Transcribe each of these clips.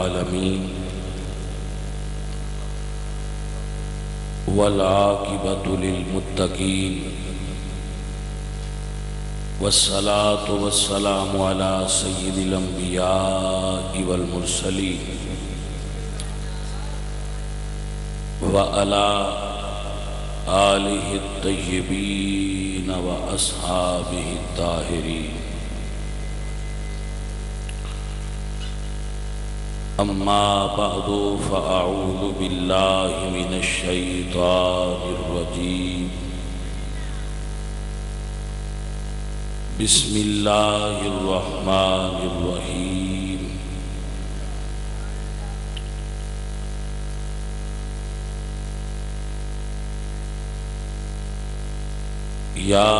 العالمين والعاقبة للمتقين والصلاة والسلام على سيد الأنبياء والمرسلين وعلى آلہ الطیبین واصحابہ الطاہرین اما بعد فاعوذ باللہ من الشیطان الرجیم بسم اللہ الرحمن الرحیم یا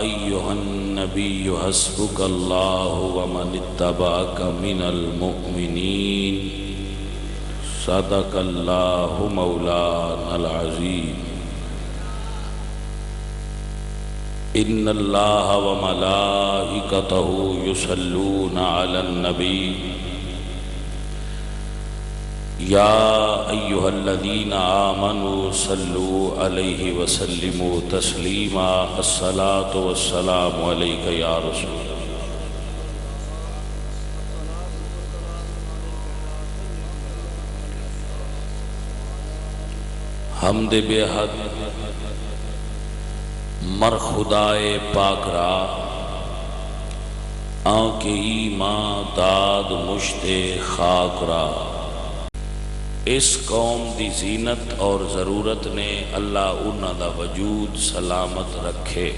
ایہا النبی حسبک اللہ ومن اتبعک من المؤمنین صدق اللہ مولانا العظیم ان اللہ وملائکتہ یصلون علی النبی یا ایہا الذین آمنوا صلوا علیہ وسلموا تسلیما الصلاة والسلام علیک یا رسول اللہ حمد بے حد مر خدائے پاک را آنکھ ایمان داد مشت خاک را اس قوم دی زینت اور ضرورت نے اللہ انہاں دا وجود سلامت رکھے۔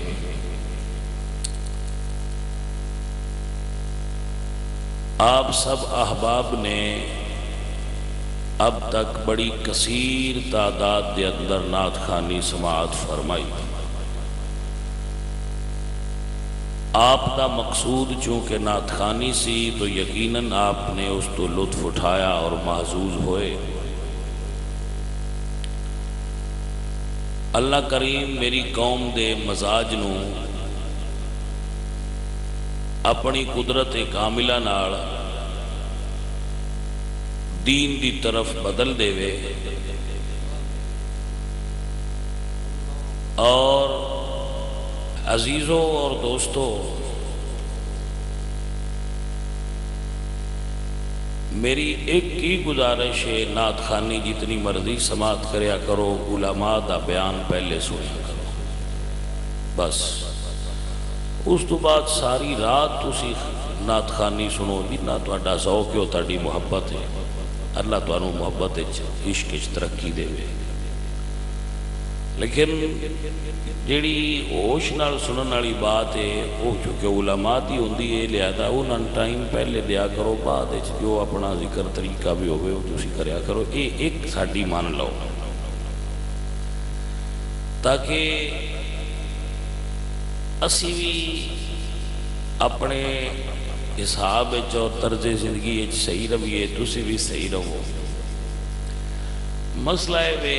آپ سب احباب نے اب تک بڑی کثیر تعداد دے اندر نعت خوانی سماعت فرمائی۔ آپ دا مقصود چونکہ نعت خوانی سی تو یقیناً آپ نے اس تو لطف اٹھایا اور محظوظ ہوئے۔ اللہ کریم میری قوم دے مزاج نو اپنی قدرت کاملہ نال دین دی طرف بدل دے وے اور عزیزوں اور دوستوں میری ایک ہی گزارش ہے، نعت خوانی جتنی مرضی سماعت کریا کرو، علماء دا بیان پہلے سنیا کرو، بس اس تو بعد ساری رات تسی نعت خوانی سنو، جتنا تہاڈا ذوق ہے تہاڈی محبت ہے، اللہ تانوں محبت عشق ترقی دے وے۔ لیکن جیڑی ہوش نال سنن والی بات ہے وہ چونکہ علماء دی ہوندی ہے، لہذا انہاں ٹائم پہلے دیا کرو، بعد جو اپنا ذکر طریقہ بھی ہوئے وہ تسی کریا کرو، یہ ایک ساڈی مان لو تاکہ اسی بھی اپنے حساب اور طرز زندگی صحیح رویے، تسی بھی صحیح رہو۔ مسئلہ ہے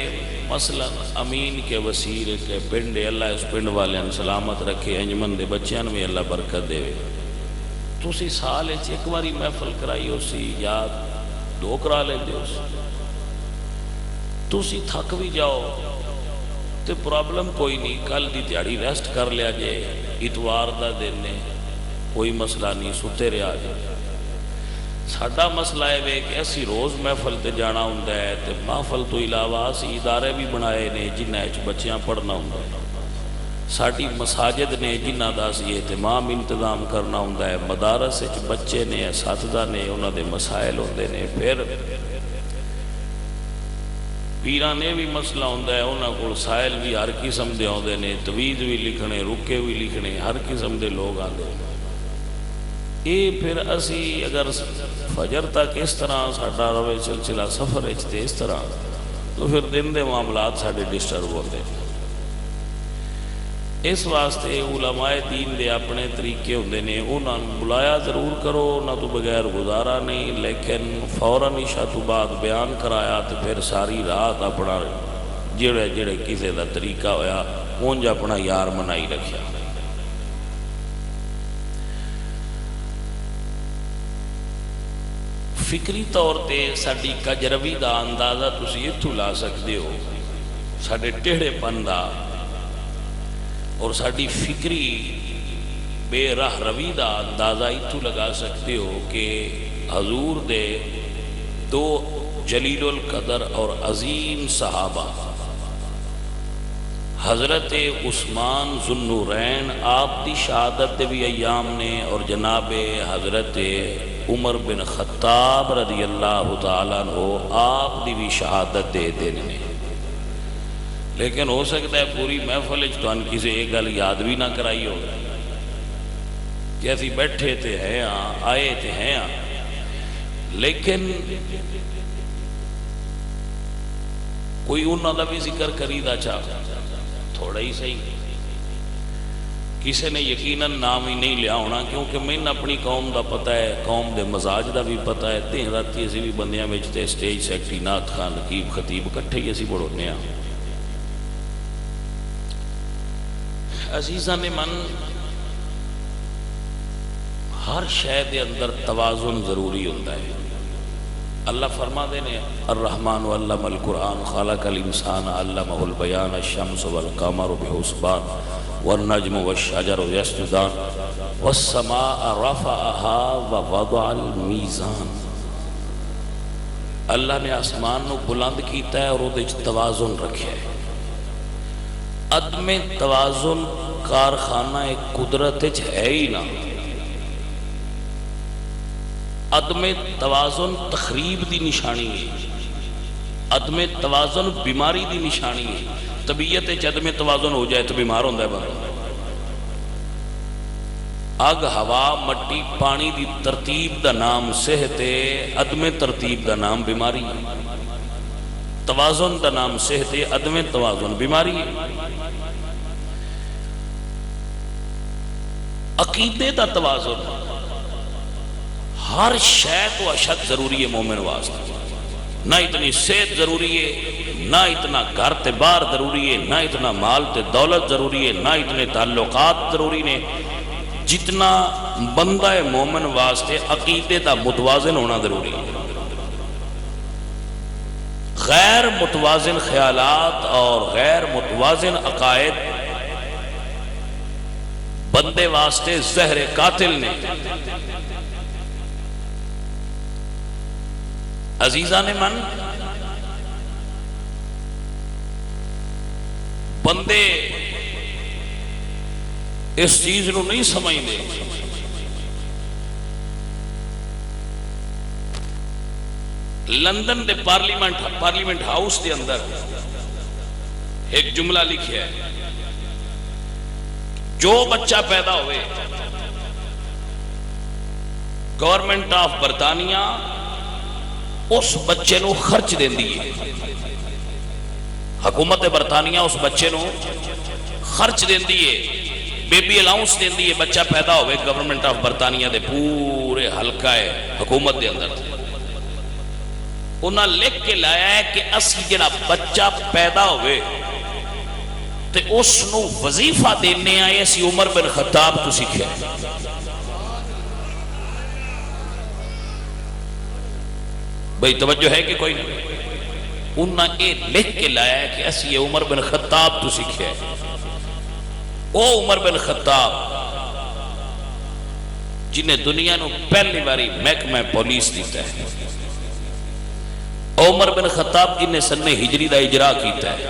مثلا امین کے وسیر کے پنڈ، اللہ اس پنڈ والے سلامت رکھے، انجمن دے بچیاں میں اللہ برکت دے۔ تسی سال ایک باری محفل کرائی ہو سی یا دو کرا لے دے ہو سی، تسی تھک بھی جاؤ تو پرابلم کوئی نہیں، کل دی دیاری ریسٹ کر لیا جائے، اتوار دا دن نے کوئی مسئلہ نہیں، ستے رہا جائے۔ ساڈا مسئلہ ہے کہ ایسی روز محفل تے جانا ہوندا ہے تے محفل تو علاوہ اسی ادارے بھی بنائے نے جنہاں وچ بچیاں پڑھنا ہوندا ہے، ساڈی مساجد نے جنہاں دا اسی اہتمام انتظام کرنا ہوندا ہے، مدارس وچ بچے نے، اساتذہ نے، انہاں دے مسائل ہوندے نے، پھر پیراں نے بھی مسئلہ ہوندا ہے، انہاں کول سائل بھی ہر قسم دے ہوندے نے، تویز بھی لکھنے، رکے بھی لکھنے، ہر قسم دے لوگ آندے ہیں۔ یہ پھر اسی اگر فجر تک اس طرح ساڈا روے سلسلہ سفر اچھتے اس طرح تو پھر دن دے معاملات ساڈے ڈسٹرب ہوتے ہیں۔ اس واسطے علماء دین دے اپنے طریقے ہوندے نے، انہاں بلایا ضرور کرو، نہ تو بغیر گزارا نہیں، لیکن فوراً عشاء تو بعد بیان کرایا تو پھر ساری رات اپنا جڑے کسی دا طریقہ ہویا اونج اپنا یار منائی رکھیا۔ فکری طور تے ساڈی کجروی دا اندازہ تسی اتھوں لا سکتے ہو، ساڈے ٹیڑھے پن دا اور ساڈی فکری بے راہ روی دا اندازہ اتھوں لگا سکتے ہو کہ حضور دے دو جلیل القدر اور عظیم صحابہ حضرت عثمان ذو النورین آپ دی شہادت دے بھی ایام نے، اور جناب حضرت عمر بن خطاب رضی اللہ تعالیٰ عنہ آپ دی بھی شہادت دے دن نے. لیکن ہو سکتا ہے پوری محفل چان کسی ایک گل یاد بھی نہ کرائی ہو کہ اسی بیٹھے تے ہیں آئے تے ہیں، لیکن کوئی انہوں دا بھی ذکر کری دا چاہ تھوڑا ہی صحیح. کسی نے یقیناً نام ہی نہیں لیا ہونا، کیونکہ میں اپنی قوم دا پتہ ہے، قوم دے مزاج دا بھی پتہ ہے. دن راتی اسی بھی بندیاں میں تے سٹیج سیکٹری نعت خان نقیب خطیب کٹھے ہی اسی بڑھونے ہیں. عزیزاں نے من ہر شے دے اندر توازن ضروری ہوتا ہے. اللہ فرما دے نے الرحمن علم القرآن خلق الانسان علمہ البیان الشمس والقمر بحسبان والنجم والشجر یسجدان والسماء رفعها ووضع الميزان. اللہ نے آسمان نو بلند کیتا ہے اور وہ توازن رکھا ہے. عدم توازن کارخانہ قدرت ہے ہی نہ. عدم توازن تخریب دی نشانی ہے، عدم توازن بیماری دی نشانی ہے. طبیعت عدم توازن ہو جائے تو بیمار ہوتا ہے بندہ. اگ ہوا مٹی پانی دی ترتیب دا نام صحت ہے، عدم ترتیب دا نام بیماری ہے. توازن دا نام صحت ہے، عدم توازن بیماری ہے. عقیدے دا توازن ہر شے تو اشد ضروری ہے مومن واسطے. نہ اتنی صحت ضروری ہے، نہ اتنا گھر تے بار ضروری ہے، نہ اتنا مال تے دولت ضروری ہے، نہ اتنے تعلقات ضروری نے جتنا بندہ مومن واسطے عقیدے دا متوازن ہونا ضروری ہے. غیر متوازن خیالات اور غیر متوازن عقائد بندے واسطے زہر قاتل نے. عزیزان من بندے اس چیز نو نہیں سمجھتے. لندن دے پارلیمنٹ ہاؤس دے اندر ایک جملہ لکھیا ہے، جو بچہ پیدا ہوئے گورنمنٹ آف برطانیہ اس بچے نو خرچ دین دیئے. حکومت برطانیہ اس بچے نو خرچ دین دیئے، بیبی الاؤنس دین دیئے. بچہ پیدا ہوئے گورنمنٹ آف برطانیہ دے پورے حلقہ حکومت دے اندر انہاں لکھ کے لایا ہے کہ اسی جڑا بچہ پیدا ہوئے تے اس نو وظیفہ دینے آئے اسی عمر بن خطاب تو سیکھے. بھئی توجہ ہے کہ کوئی نہیں؟ انہاں یہ لکھ کے لایا ہے کہ اسی یہ عمر بن خطاب تو سیکھے. او عمر بن خطاب جنہیں دنیا نو پہلی باری محکمہ پولیس دیتا ہے، عمر بن خطاب جنہیں سن ہجری دا اجرا کیتا ہے،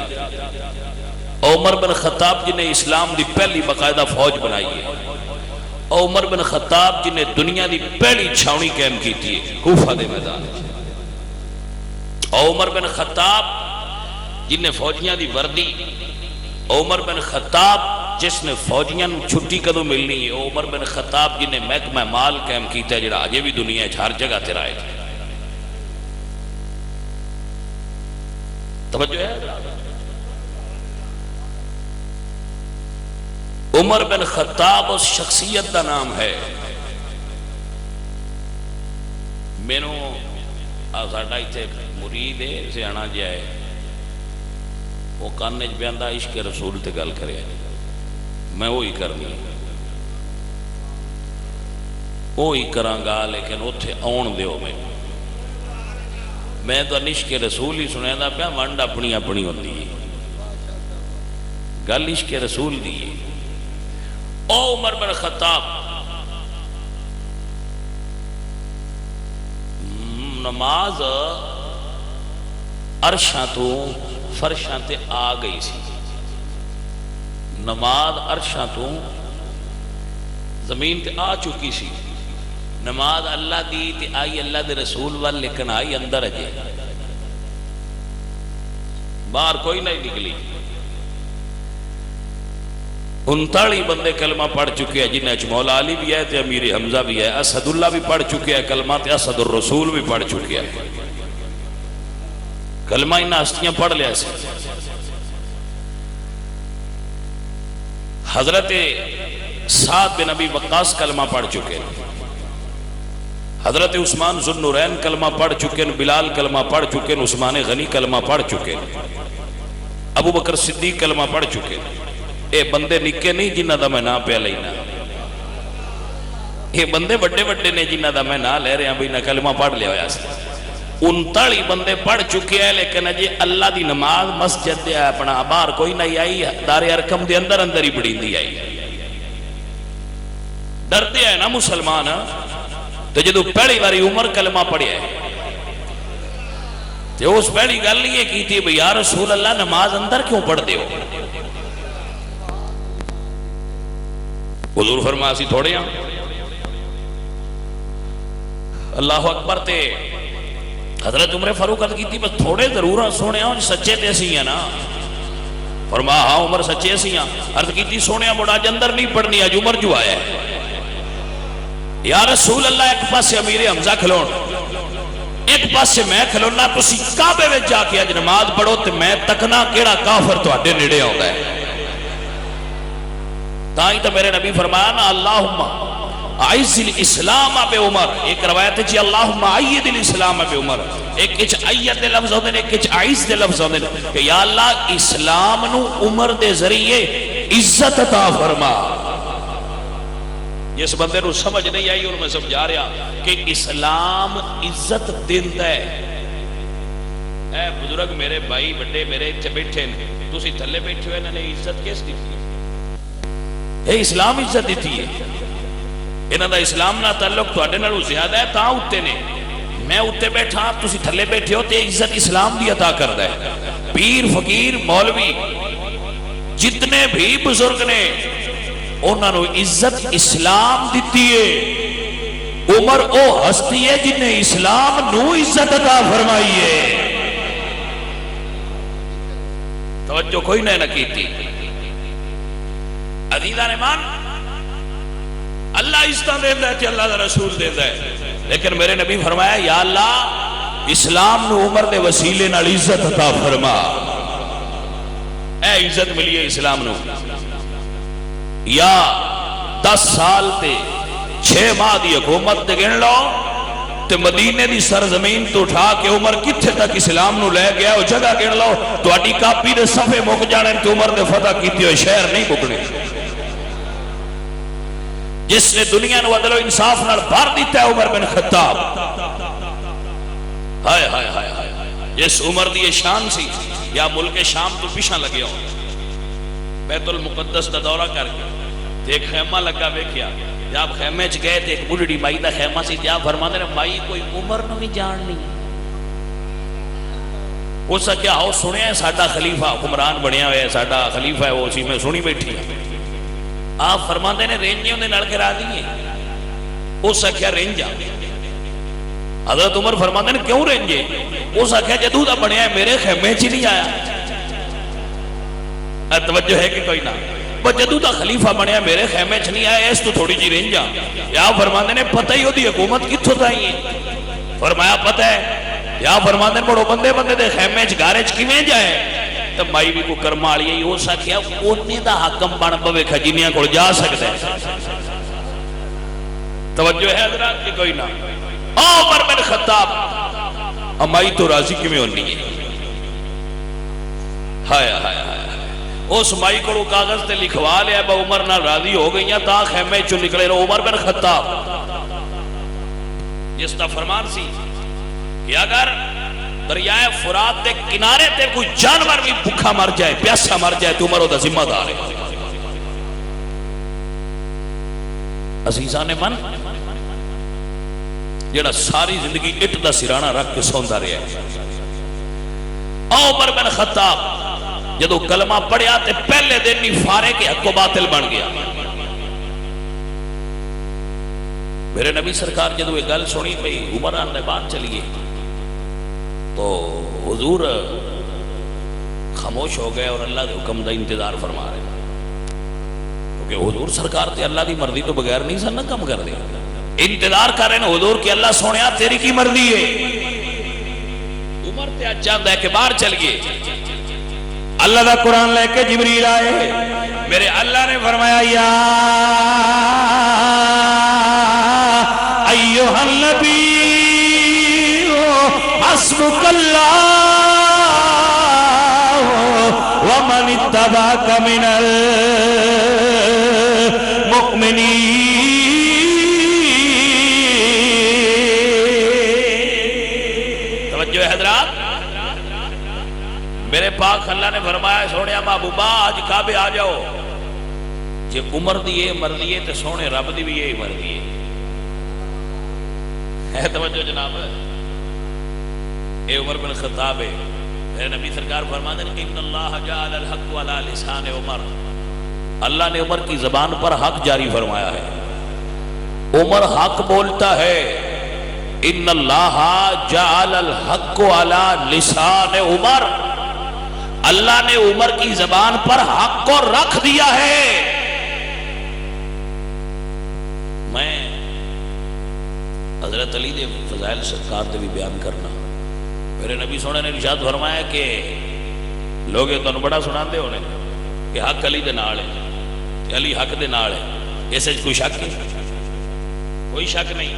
عمر بن خطاب جنہیں اسلام دی پہلی باقاعدہ فوج بنائی ہے، عمر بن خطاب جنہیں دنیا دی پہلی چھاونی قائم کیتی ہے کوفہ دے میدان. عمر بن خطاب جنہیں فوجیاں دی وردی، عمر بن خطاب جس نے فوجیاں چھٹی کدو ملنی ہے، عمر بن خطاب جنہیں محکمہ مال قائم کیتا ہے جڑا آجے بھی دنیا ہر جگہ تے رائے تھے. توجہ ہے؟ عمر بن خطاب اس شخصیت دا نام ہے. مینو ساڈا ایتھے مرید ہے سیاںا جہا ہے، وہ کان وچ پیندا عشق رسول تے گل کرے، میں وہی کرنی وہی کراں گا، لیکن اتھے آن دیو میں میں تو عشق رسول ہی سنیا پیا، ونڈ اپنی اپنی ہوتی ہے، گل عشق رسول دی ہے۔ او عمر بن خطاب نماز عرشاں تو فرشاں تے آ گئی سی، نماز عرشاں تو زمین تے آ چکی سی، نماز اللہ دی تے آئی اللہ دے رسول وال، لیکن آئی اندر اجے، باہر کوئی نہیں نکلی۔ 39 بندے کلمہ پڑھ چکے ہیں، جنہیں مولا علی بھی ہے تے امیر حمزہ بھی ہے، اسد اللہ بھی پڑھ چکے ہیں کلمہ تے اسد الرسول بھی پڑھ چکے ہیں کلمہ، انہاں ہستیاں پڑھ لیا سے۔ حضرت سعد بن ابی وقاص کلمہ پڑھ چکے ہیں، حضرت عثمان ذو النورین کلمہ پڑھ چکے ہیں، بلال کلمہ پڑھ چکے ہیں، عثمان غنی کلمہ پڑھ چکے ہیں، ابو بکر صدیق کلمہ پڑھ چکے ہیں۔ اے بندے نکے نہیں جنہ دا میں نہ پہ لینا، اے بندے بڑے بڑے نے جنہ دا میں نہ لے رہے ہیں بھی نہ کلمہ پڑھ لیا ہویا سے۔ 39 بندے پڑھ چکے ہیں، لیکن اجے اللہ دی نماز مسجد دے اپنا باہر کوئی نہیں آئی، دار ارقم دے اندر اندر ہی بڑی دی آئی۔ ڈرتے ہیں نا مسلمان، تو جدو پہلی باری عمر کلمہ پڑھیا ہے تو اس پہلی گل نہیں کی تھی بھئی یا رسول اللہ نماز اندر کیوں پڑھ دے ہو؟ حضور فرمایا سی تھوڑے ہاں، اللہ اکبر تے حضرت عمر فاروق عرض کی تھی بس تھوڑے ضرور سونے ہاں سچے تے سی ہیں نا؟ فرمایا ہاں عمر سچے سی ہیں۔ عرض کی تھی سونے ہاں بڑا جندر نہیں پڑھنی، آج عمر جو آیا ہے۔ یا رسول اللہ ایک پاس سے امیر حمزہ کھلون، ایک پاس سے میں کھلونا، تسی کعبے میں جا کے اج نماز پڑھو تے میں تکنا کیڑا کافر تو اڈے نیڑے ہوتا ہے۔ تاہی تو میرے نبی فرمایا نا اللہم اعز الاسلام بے عمر، ایک روایت ہے جی اللہم اعید الاسلام بے عمر، ایک اچ اید دے لفظ ہوتے ہیں، ایک اچ اعز دے لفظ ہوتے ہیں کہ یا اللہ اسلام نو عمر دے ذریعے عزت عطا فرما۔ جس بندے نو سمجھ نہیں آئی اور میں سمجھا رہا کہ اسلام عزت دیندہ ہے۔ اے بزرگ میرے بھائی بڑے میرے اتھے بیٹھے نے، تسی تھلے بیٹھے ہوئے انہوں نے عزت کیس دیتی ہے؟ اے اسلام عزت دیتی ہے، انہوں نے اسلام نہ تعلق تو اڈے نالوں زیادہ ہے، تاں اتے نے میں اتے بیٹھا تسی تھلے بیٹھے ہو تے عزت اسلام دی عطا کر دے۔ پیر فقیر مولوی جتنے بھی بزرگ نے انہوں نے عزت اسلام دیتی ہے۔ عمر او ہستی ہے جنہیں اسلام نو عزت عطا فرمائی ہے۔ توجہ کوئی نہ کیتی۔ عزیزان ایمان، اللہ عزت دیتا ہے کہ اللہ دا رسول دیتا ہے، لیکن میرے نبی فرمایا یا اللہ اسلام نو عمر دے وسیلے نال عزت عطا فرما۔ اے عزت ملی ہے اسلام نو، یا 10 سال تے 6 ماہ دی حکومت تے گن لو تے مدینے دی سرزمین تو اٹھا کے عمر کتھے تک اسلام نو لے گیا وہ جگہ گن لو تو اڈی کاپی دے صفحے مک جانے تے عمر دے فتح کیتے ہوئے شہر نہیں مکنے۔ جس نے دنیا نو عدل و انصاف نال بھر دیتا ہے عمر بن خطاب، ہائے ہائے ہائے ہائے، جس عمر دی شان سی یا ملک شام تو پیچھے لگے ہو، بیت المقدس دا دورہ کر کے ایک خیمہ لگا ویکھیا، جب خیمے چ گئے تے ایک بڑھڑی مائی دا خیمہ سی، جب فرماندے نے مائی کوئی عمر نو نہیں جاننی، اس کیا ہو سنیا ہے ساڈا خلیفہ حکمران بنیا ہوا ہے، ساڈا خلیفہ ہے وہ اسی میں سنی بیٹھی ہے۔ آپ فرماندے نے رینجے انہیں نڑ کے را دیئے، اس کیا رینجا؟ حضرت عمر فرماندے نے کیوں رینجے؟ اس کیا جدو دا بنیا ہے میرے خیمے چ نہیں آیا۔ توجہ ہے کہ کوئی نہ، وہ جدو دا خلیفہ بنیا میرے خیمے چ نہیں آیا، اس تو تھوڑی جی رینجا۔ یا فرماندے نے پتہ ہی ہو دی حکومت کتھوں تائی ہے؟ فرمایا پتہ ہے۔ یا فرماندے نے بڑو بندے بندے دے خیمے چ گارے چ کیویں جائے؟ تب مائی بھی کو کرمالی ہے، ہو سکیا اونے دا حکم بن پوے خجینیاں کو جا سکتا ہے۔ توجہ ہے حضرات کی کوئی نہ؟ عمر بن خطاب امائی تو راضی کیویں ہونی ہے؟ ہائے ہائے ہائے، اس مائی کو کاغذ تے لکھوا لیا با عمر نہ راضی ہو گئی ہیں، تا خیمے چو نکلے رہو عمر بن خطاب جس تا فرمان سی کہ اگر دریائے فرات کے کنارے تے کوئی جانور بھی بھوکا مر جائے پیاسا مر جائے تو عمر وہ ذمہ دار ہے. عزیزان من جڑا ساری زندگی اٹ دا سرانہ رکھ کے سوندا رہا ہے. عمر بن خطاب جدو کلمہ پڑھیا تے پہلے دن ہی فارق حق و باطل بن گیا. میرے نبی سرکار جدو یہ گل سنی پئی عمر آنے بعد چلیے تو حضور خاموش ہو گئے اور اللہ کے حکم دا انتظار فرما رہے کیونکہ حضور سرکار تے اللہ دی مرضی تو بغیر نہیں سن کم کر دیا. انتظار کر رہے ہیں حضور کی اللہ سونیا تیری کی مرضی ہے. عمر تے اج چاہتا ہے کہ باہر چلیے. اللہ دا قرآن لے کے جبریل آئے میرے اللہ نے فرمایا یا ایھا النبی حسبک اللہ ومن اتبعک من المؤمنین. توجہ حضرات میرے پاک اللہ نے فرمایا سونے محبوبہ آج کعبے آ جاؤ. جے عمر دی یہ مرضی ہے تو سونے رب دی بھی یہی مرضی ہے. توجہ جناب اے عمر بن خطاب ہے. میرے نبی سرکار فرماتے ہیں ان اللہ جعل الحق علی لسان عمر. اللہ نے عمر کی زبان پر حق جاری فرمایا ہے. عمر حق بولتا ہے. ان اللہ جعل الحق علی لسان عمر. اللہ نے عمر کی زبان پر حق کو رکھ دیا ہے. میں حضرت علی دے فضائل سرکار دے بھی بیان کرنا. میرے نبی سونے نے ارشاد فرمایا کہ لوگ یہ تمہیں بڑا سنا دے ہونے کہ حق علی دے نال ہے علی حق دے نال ہے. اس کوئی شک نہیں کوئی شک نہیں.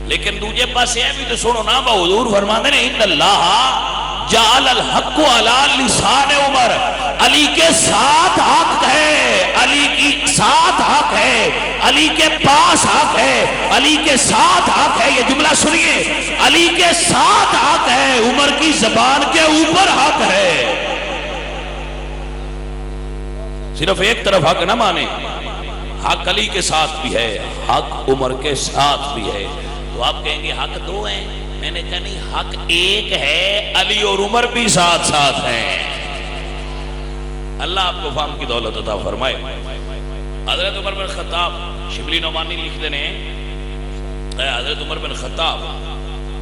لیکن دوجے پاس یہ بھی تو سنو نا حضور فرماتے ہیں ان اللہ جعل الحق علی لسان عمر. علی کے ساتھ حق ہے. علی کی ساتھ حق ہے. علی کے پاس حق ہے. علی کے ساتھ حق ہے. یہ جملہ سنیے علی کے ساتھ حق ہے. عمر کی زبان کے اوپر حق ہے. صرف ایک طرف حق نہ مانے. حق علی کے ساتھ بھی ہے حق عمر کے ساتھ بھی ہے. تو آپ کہیں گے حق دو ہیں. میں نے کہا نہیں حق ایک ہے. علی اور عمر بھی ساتھ ساتھ ہیں. اللہ آپ کو فہم کی دولت عطا فرمائے. حضرت عمر بن خطاب شبلی نعمانی لکھتے ہیں حضرت عمر بن خطاب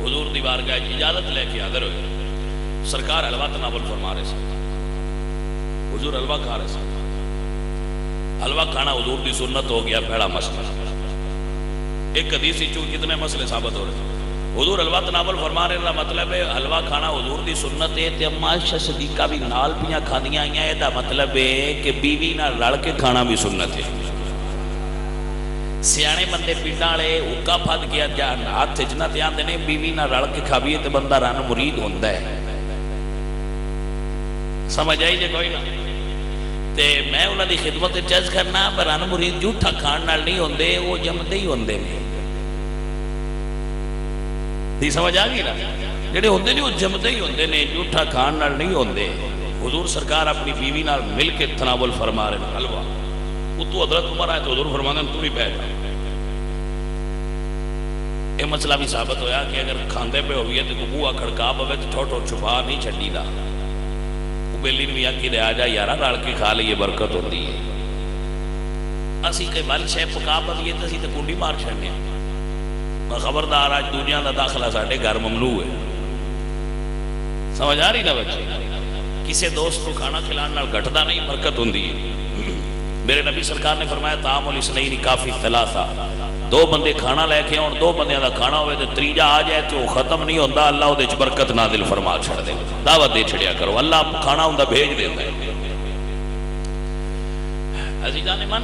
حضور دی بارگاہ اجازت لے کے حاضر ہوئے. سرکار حلوہ تناول فرما رہے سن. حضور حلوہ کھا رہے سن. حلوہ کھانا حضور دی سنت ہو گیا پہلا مسئلہ. ایک حدیث سے چون کتنے مسئلے ثابت ہو رہے ہیں. حضور حلوہ تناول فرما رہے ہیں مطلب ہے حلوہ کھانا حضور دی سنت ہے. تے اما عائشہ صدیقہ بھی نال پیاں کھاندیاں آئیاں. یہ دا مطلب ہے کہ بیوی نال رل کے کھانا بھی سنت ہے. سیانے بندے پنڈاں والے حکا پھد گیا جان ہاتھ چ نہ تے آندے نے بیوی نال رل کے کھاویے تے بندہ رن مرید ہوندا ہے. سمجھ آئی جے کوئی نہ. تے میں انہاں دی خدمت چرچ کرنا پر رن مرید جھوٹا کھان نال نہیں ہوندے. وہ جمدے ہی ہوندے نے. سمجھ آ گئی نا. جڑے ہوندے نے وہ جمدے ہی ہوندے نے. جھوٹا کھان نال نہیں ہوندے. حضور سرکار اپنی بیوی نال مل کے تناول فرما رہے ہیں حلوہ. اتو حضرت عمر آئے تو حضور فرماتے ہیں تو بھی بیٹھ. یہ مسئلہ بھی ثابت ہویا کہ اگر کھاندے پہ ہوئیے تو بوہا کھڑکا پوے تو ٹھوٹو چھپا نہیں چھڈی دا. وہ بیلی نے بھی آکی دے آ جا یارا رل کے کھا لئیے برکت ہوتی ہے. اسی کئی بل شے پکا پویے تو اسی تو کنڈی مار چھڑنے. خبردار آج دنیا کا داخلہ ساڑھے گھر ممنوع ہے. سمجھ آ رہی نا بچے. کسی دوست کو کھانا کھلانا گھٹدا نہیں برکت ہوندی ہے. میرے نبی سرکار نے فرمایا طعام الاثنین کافی ثلاثہ. دو بندے کھانا لے کے اور دو بندیاں دا کھانا ہوئے تو تیجا آ جائے تو ختم نہیں ہوتا. اللہ وہ برکت نازل فرما چھڑ دے. دعوت دے چھڑیا کرو. اللہ کھانا ہوں بھیج دیتا ہے. عزیزان من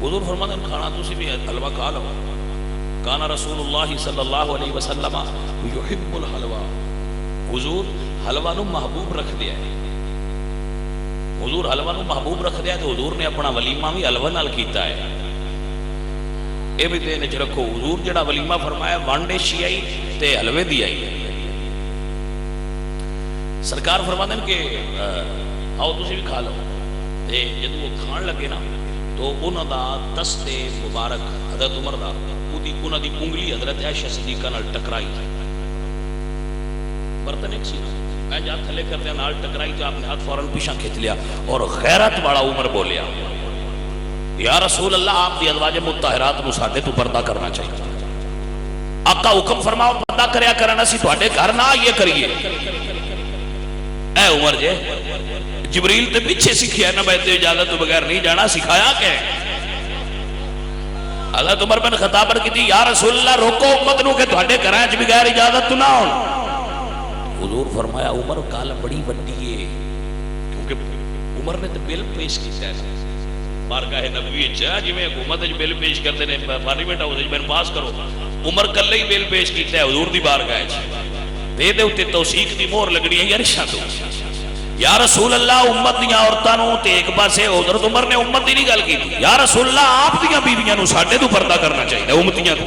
حضور فرماتے ہیں کھانا تسی بھی حلوہ کھا لو. کانا رسول اللہ صلی اللہ علیہ وسلم یحب الحلوہ. حضور حلوہ نو محبوب رکھ دیا ہے. حضور حلوہ نو محبوب رکھ دیا ہے تو حضور نے اپنا ولیمہ بھی حلوہ نال کیتا ہے. اے بھی دینے چ رکھو. حضور جڑا ولیمہ فرمایا وانڈے شیعی تے حلوے دی آئی. سرکار فرماتے ہیں کہ آؤ تسی بھی کھا لو. تے جدوں وہ کھان لگے نا تو انہاں دا دست مبارک حضرت عمر دا انہاں دی انگلی حضرت عائشہ صدیقہ نال ٹکرائی. برتن ایک سی میں جا تھلے کردیا نال ٹکرائی تو آپ نے ہاتھ فوراً پیچھے کھچ لیا اور غیرت والا عمر بولیا یا رسول اللہ آپ دی ازواج مطہرات نو ساڈے تو پردہ کرنا چاہیے. آقا حکم فرماؤ پردہ کریا کرنا سی تواڈے گھر نہ یہ کریے. اے عمر جے جبریل تے پیچھے سکھیا نہ بیتے اجازت تو بغیر نہیں جانا سکھایا کہ حضرت عمر بن خطاب کی تھی یا رسول اللہ روکو امت نو کہ تواڈے گھراں وچ بغیر اجازت تو نہ ہون. حضور فرمایا عمر گل بڑی وڈی ہے کیونکہ عمر نے تو بل پیش کیتا ہے بارگاہ نبوی وچ جویں حکومت وچ بل پیش کرتے نے پارلیمنٹ ہاؤس وچ بن پاس کرو عمر کلے ہی بل پیش کیتا ہے حضور دی بارگاہ وچ تے دے اوتے توثیق دی مہر لگنی ہے عرشاں تو. یا رسول اللہ امت دیاں عورتاں نو تے ایک پاسے حضرت عمر نے امت دی نہیں گل کیتی یا رسول اللہ آپ دیاں بیویاں نو ساڈے تو پردہ کرنا چاہیے امتیاں تو.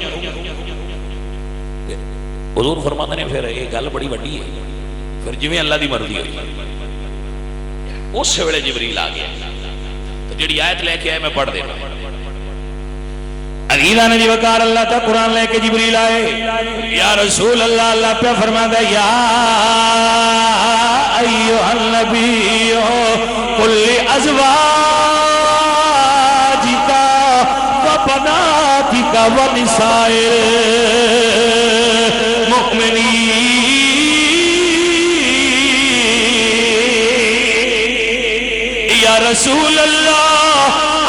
حضور فرماتے ہیں پھر یہ گل بڑی وڈی ہے پھر جویں اللہ دی مرضی ہوئی. اس ویلے جبریل آ گیا تو جڑی آیت لے کے آئے میں پڑھ دینا. عزیزان جی وقار اللہ تا قرآن لے کے جبریل آئے یا رسول اللہ اللہ پہ فرماتا ہے یا ایوہ النبی قل لازواجکا و بناتکا و نساء المؤمنین یا رسول اللہ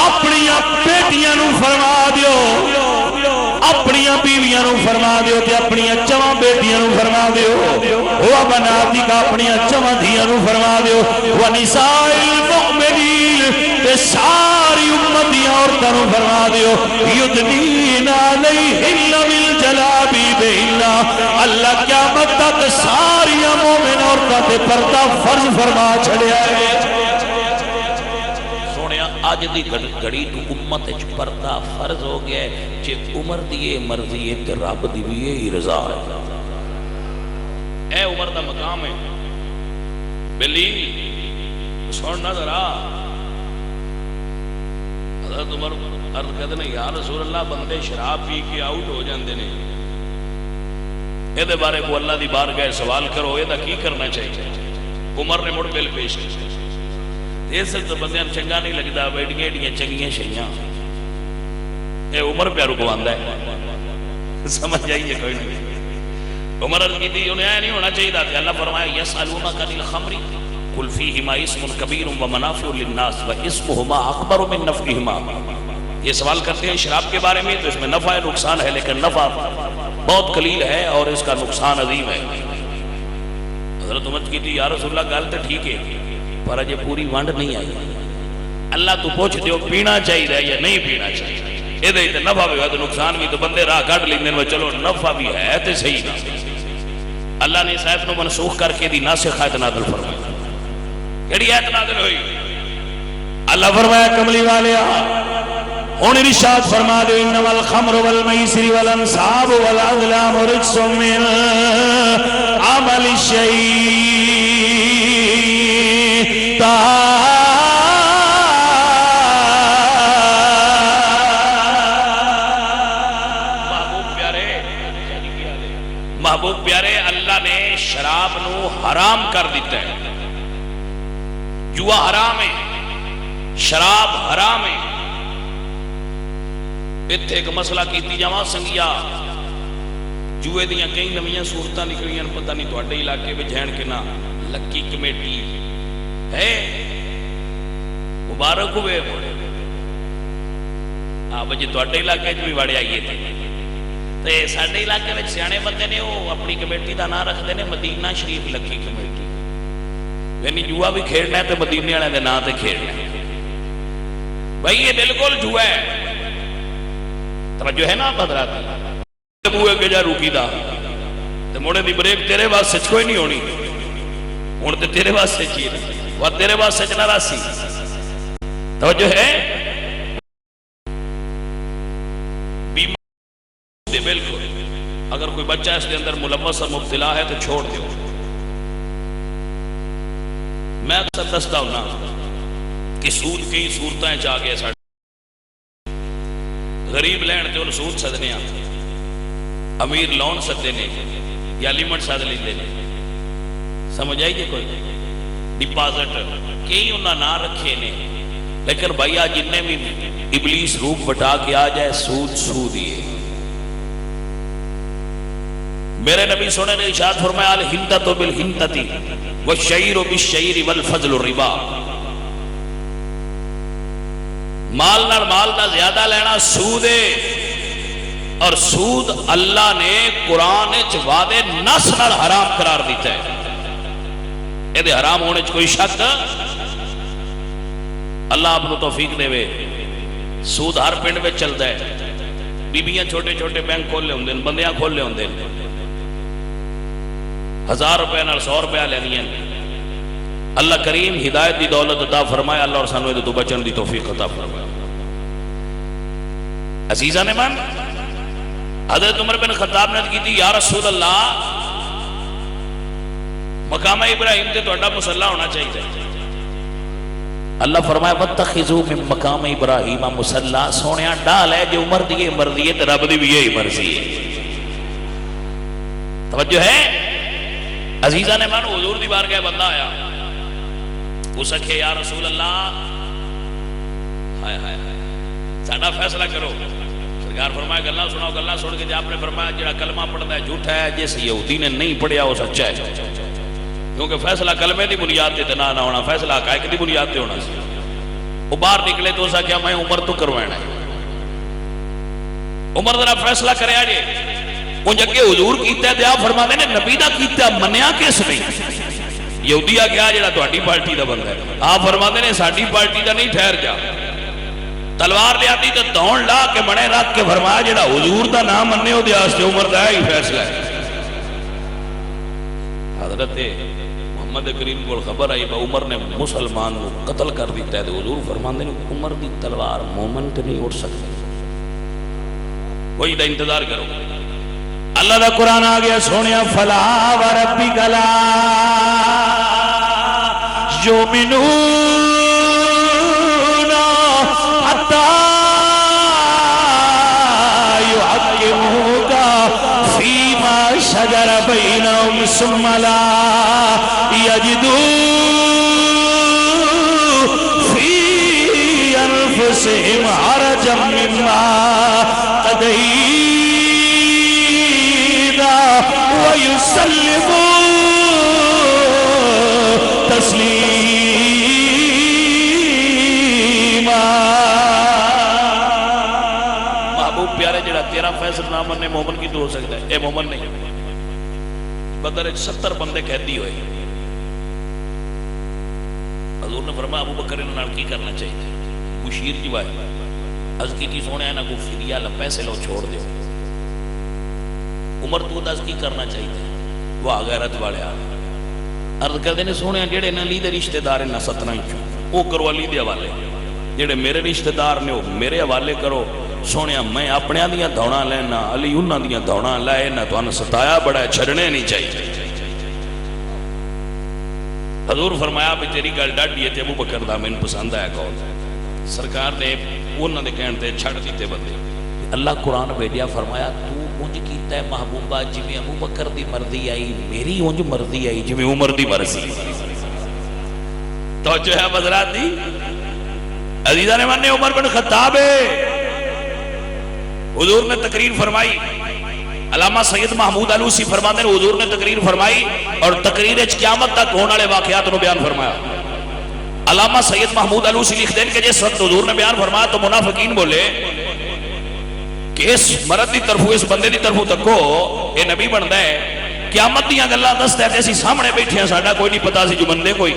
اپنی بیٹیاں نو فرما دیو اپنی بیویاں نو فرما دیو تے اپنی چواں بیٹیاں نو فرما دیو وہ بناتی کا اپنی چواں دھیاں نو فرما دیو ونساء المؤمنین تے ساری امت دی عورتاں نو فرما دیو یدنین علیہن من جلابیبہن اللہ قیامت تک ساری مومن عورتاں تے پردہ فرض فرما چھڑیا ہے. آج دی گھڑی تو امت اچ پردہ فرض ہو گیا ہے جے عمر دیئے مرضی ہے کہ رب دیئے ہی رضا ہے. اے عمر دا مقام ہے بلی سننا ذرا. حضرت عمر عرض کہتے ہیں یا رسول اللہ بندے شراب پی کے آؤٹ ہو جاندے نے اے دے بارے کو اللہ دی بارگاہ سوال کرو اے دا کی کرنا چاہیے. عمر نے مڑ بل پیش کی اس تو بندیاں چنگا نہیں لگتا بیٹیاں ایڈیاں چنگیاں شیاں اے عمر پہ رکواندا ہے سمجھ جائیے کوئی نہیں. عمر عرض کی تھی انہیں آیا نہیں ہونا چاہیے تھا. اللہ فرمایا یسألونک عن الخمر قل فیہما اسم کبیر ومنافع للناس واسمہما اکبر من نفعہما. یہ سوال کرتے ہیں شراب کے بارے میں تو اس میں نفع نقصان ہے لیکن نفع بہت قلیل ہے اور اس کا نقصان عظیم ہے. حضرت عمر کی تھی یا رسول اللہ گل تو ٹھیک ہے پر اجے پوری ونڈ نہیں آئی. اللہ تو پوچھ دیو پینا چاہیے یا نہیں پینا چاہیے یہ دے نفع بھی ہے تو نقصان بھی تو بندے راہ کٹ لیندے نے چلو نفع بھی ہے تے صحیح نہ. اللہ نے اس آیت نو منسوخ کر کے دی ناسخ آیت نازل فرمائی. کیڑی آیت نازل ہوئی؟ اللہ فرمایا کملی والیا ہن ارشاد فرما دے انما الخمر والمیسر والانصاب والازلام رجس من عمل الشیطان محبوب پیارے اللہ نے شراب نو حرام کر دیتا ہے. جوا حرام ہے شراب حرام ہے. اتھے ایک مسئلہ کیتی جاواں سنگیا جوئے دیاں کئی نویاں صورتاں نکلیاں پتہ نہیں تواڈے علاقے وچ ہیں کہ نہ. لکی کمیٹی ہے مبارک ہوئے آپ جی تواڈے علاقے وچ بھی وڑ آئیے تے ساڈے علاقے وچ سیانے بندے نے وہ اپنی کمیٹی دا نام رکھدے نے مدینہ شریف لکی کمیٹی. یعنی جوا بھی کھیلنا ہے تے مدینے والے دے نام تے کھیلنا ہے. بھائی یہ بالکل جوا ہے. توجہ ہے نا حضرات بوئے کے جا روکی دا تے موڑے دی بریک تیرے واسطے کوئی نہیں ہونی ہن تے تیرے واسطے چیز وہ تیرے واسطے نہ راسی. توجہ ہے بالکل. اگر کوئی بچہ اس کے اندر ملوث اور مبتلا ہے تو چھوڑ دو میں اکثر دستا ہونا کہ سود کئی صورتیں آ گیا ساڑھے غریب لین تے انہوں سود سدنے امیر لون سدے نے یا لیمٹ سد لیندے نے سمجھ آئی جی کوئی ڈپازٹ کئی انہاں نہ رکھے نے لیکن بھائی آج جننے بھی ابلیس روپ بٹا کے آ جائے سود سود ہی ہے میرے نبی سونے نے ارشاد فرمایا الہنتۃ بالہنتۃ والشعیر بالشعیر والفضل الربا مال نال مال دا زیادہ لینا سود ہے اور سود اللہ نے قرآن وچ وعدے نص نال حرام قرار دیتا ہے یہ حرام ہونے چ کوئی شک اللہ آپ کو توفیق دے وے سود ہر پنڈ میں چلتا ہے بیبیاں چھوٹے چھوٹے بینک کھولے ہوندے بندیاں کھولے ہوندے 1000 روپے نال 100 روپیہ لینیاں اللہ کریم ہدایت دی دولت عطا فرمائے اللہ اور سانو دے تو بچن دی توفیق عطا فرمائے عزیزہ نے من حضرت عمر بن خطاب نے کی تھی یا رسول اللہ مقام ابراہیم تے توڑا مسلح ہونا چاہیے اللہ فرمایا وَاتَّخِذُوا مِن مَقَامِ ابراہیم مُصَلَّى سونیا ڈال ہے جو عمر دیئے مرضی تے رب دی بھی یہی مرضی ہے توجہ ہے عزیزہ نے مانو حضور دی بار گئے بندہ آیا وہ سکھے یا رسول اللہ ہائے ہائے ہائے ساڑھا فیصلہ کرو سرکار فرمایا گلہ سناؤ گلہ سن کے آپ نے فرمایا جڑا کلمہ پڑھتا ہے جھوٹا ہے جیسے یہودی نے نہیں پڑھیا وہ سچا ہے کیونکہ فیصلہ کلمے دی بنیاد تے نہ ہونا فیصلہ حقائق دی بنیاد تے ہونا سی وہ باہر نکلے تو اسا کیا میں عمر تو کروانا ہے عمر ذرا فیصلہ کرے آجے ان جگہ حضور کیتا ہے دیا فرما دے نے نبی دا کیتا منیا کس نہیں یہودی آ گیا جڑا تہاڈی پارٹی دا بندہ ہے آپ فرما دے نے ساڈی پارٹی دا نہیں ٹھہر جا تلوار لیا دی تو دوڑ لا کے بڑے رکھ کے فرمایا جڑا حضور دا نام مننے ہو دیا سے عمر دا ہی فیصلہ ہے حضرت محمد کریم کو خبر آئی با عمر نے مسلمان کو قتل کر دیتا ہے تو حضور فرماندے نے عمر دی تلوار مومن تے نہیں اٹھ سکتی وہی دا انتظار کرو اللہ دا قرآن آ گیا سونیا فلا وربک لا یؤمنون حتی یحکموک فیما شجر بینہم ثم لا یجدوا فی انفسہم حرجا مما قضیت وَيُسَلِّمُوا تَسْلِيمًا محبوب پیارے جڑا تیرا فیصل نہ مننے مومن کی تو ہو سکتا ہے اے مومن نہیں بدر 70 بندے قیدی ہوئے حضور نے فرمایا ابو بکر نے کی کرنا چاہیے مشیر جو ہے عرض کی سونے ہے نا کو فدیہ پیسے لو چھوڑ دے عمر تو دس کی کرنا چاہیے وہ غیرت والے عرض کردے نے سونے جڑے نا لی دے رشتہ دار نا 17 انچ وہ کرو علی دے حوالے جڑے میرے رشتہ دار نے وہ میرے حوالے کرو سونے میں اپنے دیاں دوڑاں لینا علی انہاں دیاں دوڑاں لائے نہ تو انہاں ستایا بڑا ہے چھڑنے نہیں چاہیے حضور فرمایا بھی تیری گل ڈاڈی ہے تے ابو بکر دا میں پسند ہے کون سرکار نے انہاں دے کہن تے چھڑ دیتے بندے اللہ قرآن بھیجیا فرمایا تو انج کیتا ہے محبوبہ جویں ابو بکر دی مرضی آئی میری انج مرضی آئی جویں عمر دی مرضی تو جو ہے حضرات دی عزیزہ نے ماننے عمر بن خطاب ہے حضور نے تقریر فرمائی علامہ سید محمود علوسی فرماتے ہیں حضور نے تقریر فرمائی اور تقریر قیامت تک ہونے والے واقعات نے بیان فرمایا علامہ سید محمود علوسی لکھ دیں کہ جس وقت حضور نے بیان فرمایا تو منافقین بولے کہ اس مرد دی طرفو اس بندے دی طرفو تکو اے نبی بندہ ہے قیامت دیاں گلاں دستا ہے اسی سامنے بیٹھے ہیں ساڈا کوئی نہیں پتا سی جو بندے کوئی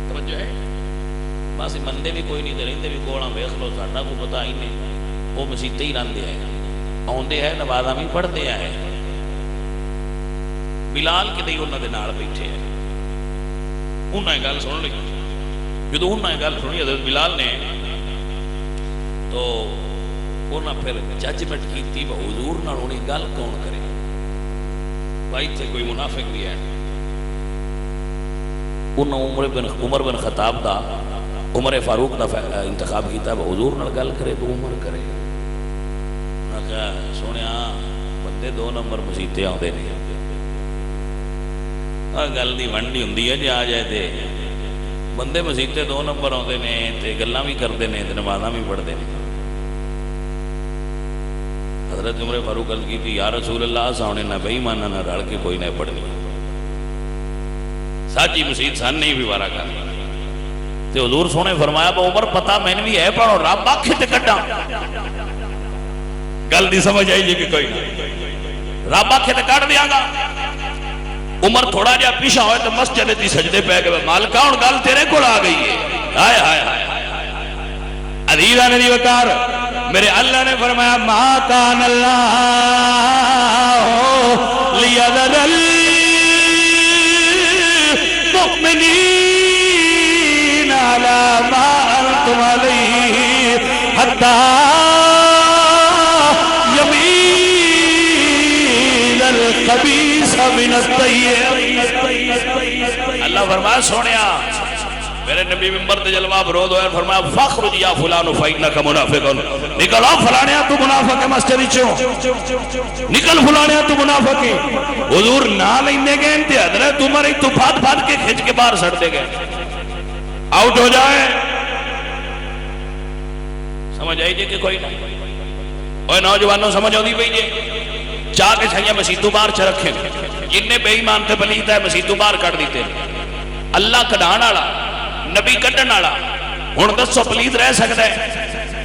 توجہ ہے بس بندے بھی کوئی نہیں تے رہندے بھی کوڑاں ویکھ لو ساڈا کو پتا ہی نہیں وہ مسیتے ہی رہندے ہیں آندے ہیں نمازاں بھی پڑھتے ہیں بلال کدے انہاں دے نال بیٹھے ہیں انہاں گل سن لئی جدوں انہاں گل سنی حضرت بلال نے تو انہاں پھر ججمنٹ کیتی وہ حضور نال انہیں گل کون کرے بھائی تھے کوئی منافق بھی ہے انہوں عمر بن خطاب دا عمر فاروق دا انتخاب کیتا ہے حضور نال گل کرے تو عمر کرے. میں کہا سونیا بندے 2 نمبر مسیتے آتے ہیں گل کی ونڈی ہوں جی آ جائے تے بندے مسیتے 2 نمبر آتے ہیں تے گلاں بھی کرتے ہیں تے نمازاں بھی پڑھتے ہیں. حضرت عمر فاروق عرض کی تھی یا رسول اللہ سامنے نہ بے ایمانہ نہ رل کے کوئی نہ پڑھنی ساچی مسیت سن نہیں بھی وارا کرنا. تے حضور سونے فرمایا با عمر پتا میں نے بھی ہے پڑھو رب آکھے تے کڈا گل دی سمجھ آئی جی کہ کوئی نہ رب آکھے تے کڈ دیاں گا. عمر تھوڑا جہا پیچھے ہوئے تو مسجد دی سجدے پہ گئے مالکا ہن گل تیرے کول آ گئی ہے. ہائے ہائے ہائے عزیزاں دی وقار میرے اللہ نے فرمایا ما کان اللہ لیذر المؤمنین علی ما انتم علیہ حتی یمیز الخبیث من الطیب. اللہ فرمایا سونیا میرے نبی ممبر تے جلوہ برود ہوئے فرمایا فخرج یا فلانو فإنکا منافقن نکل آ فلانیا تو منافق ہے مسجد چوں نکل فلانیا تو منافق ہے. حضور نہ لیندے گئے انتے حضرت عمر ایک تو پھات پھات کے کھچ کے باہر سڑ دے گئے آؤٹ ہو جائے. سمجھ آئی جے کہ کوئی نہ اوہ نوجوانوں سمجھ ہوندی پئی جے چاہ کے چھائیاں مسیتوں باہر چھ رکھیں جننے بے ایمان تے پلیت ہے مسیتوں باہر کٹ دیتے اللہ کڈھان والا نبی کڈن والا ہن دسو پلیت رہ سکتا ہے.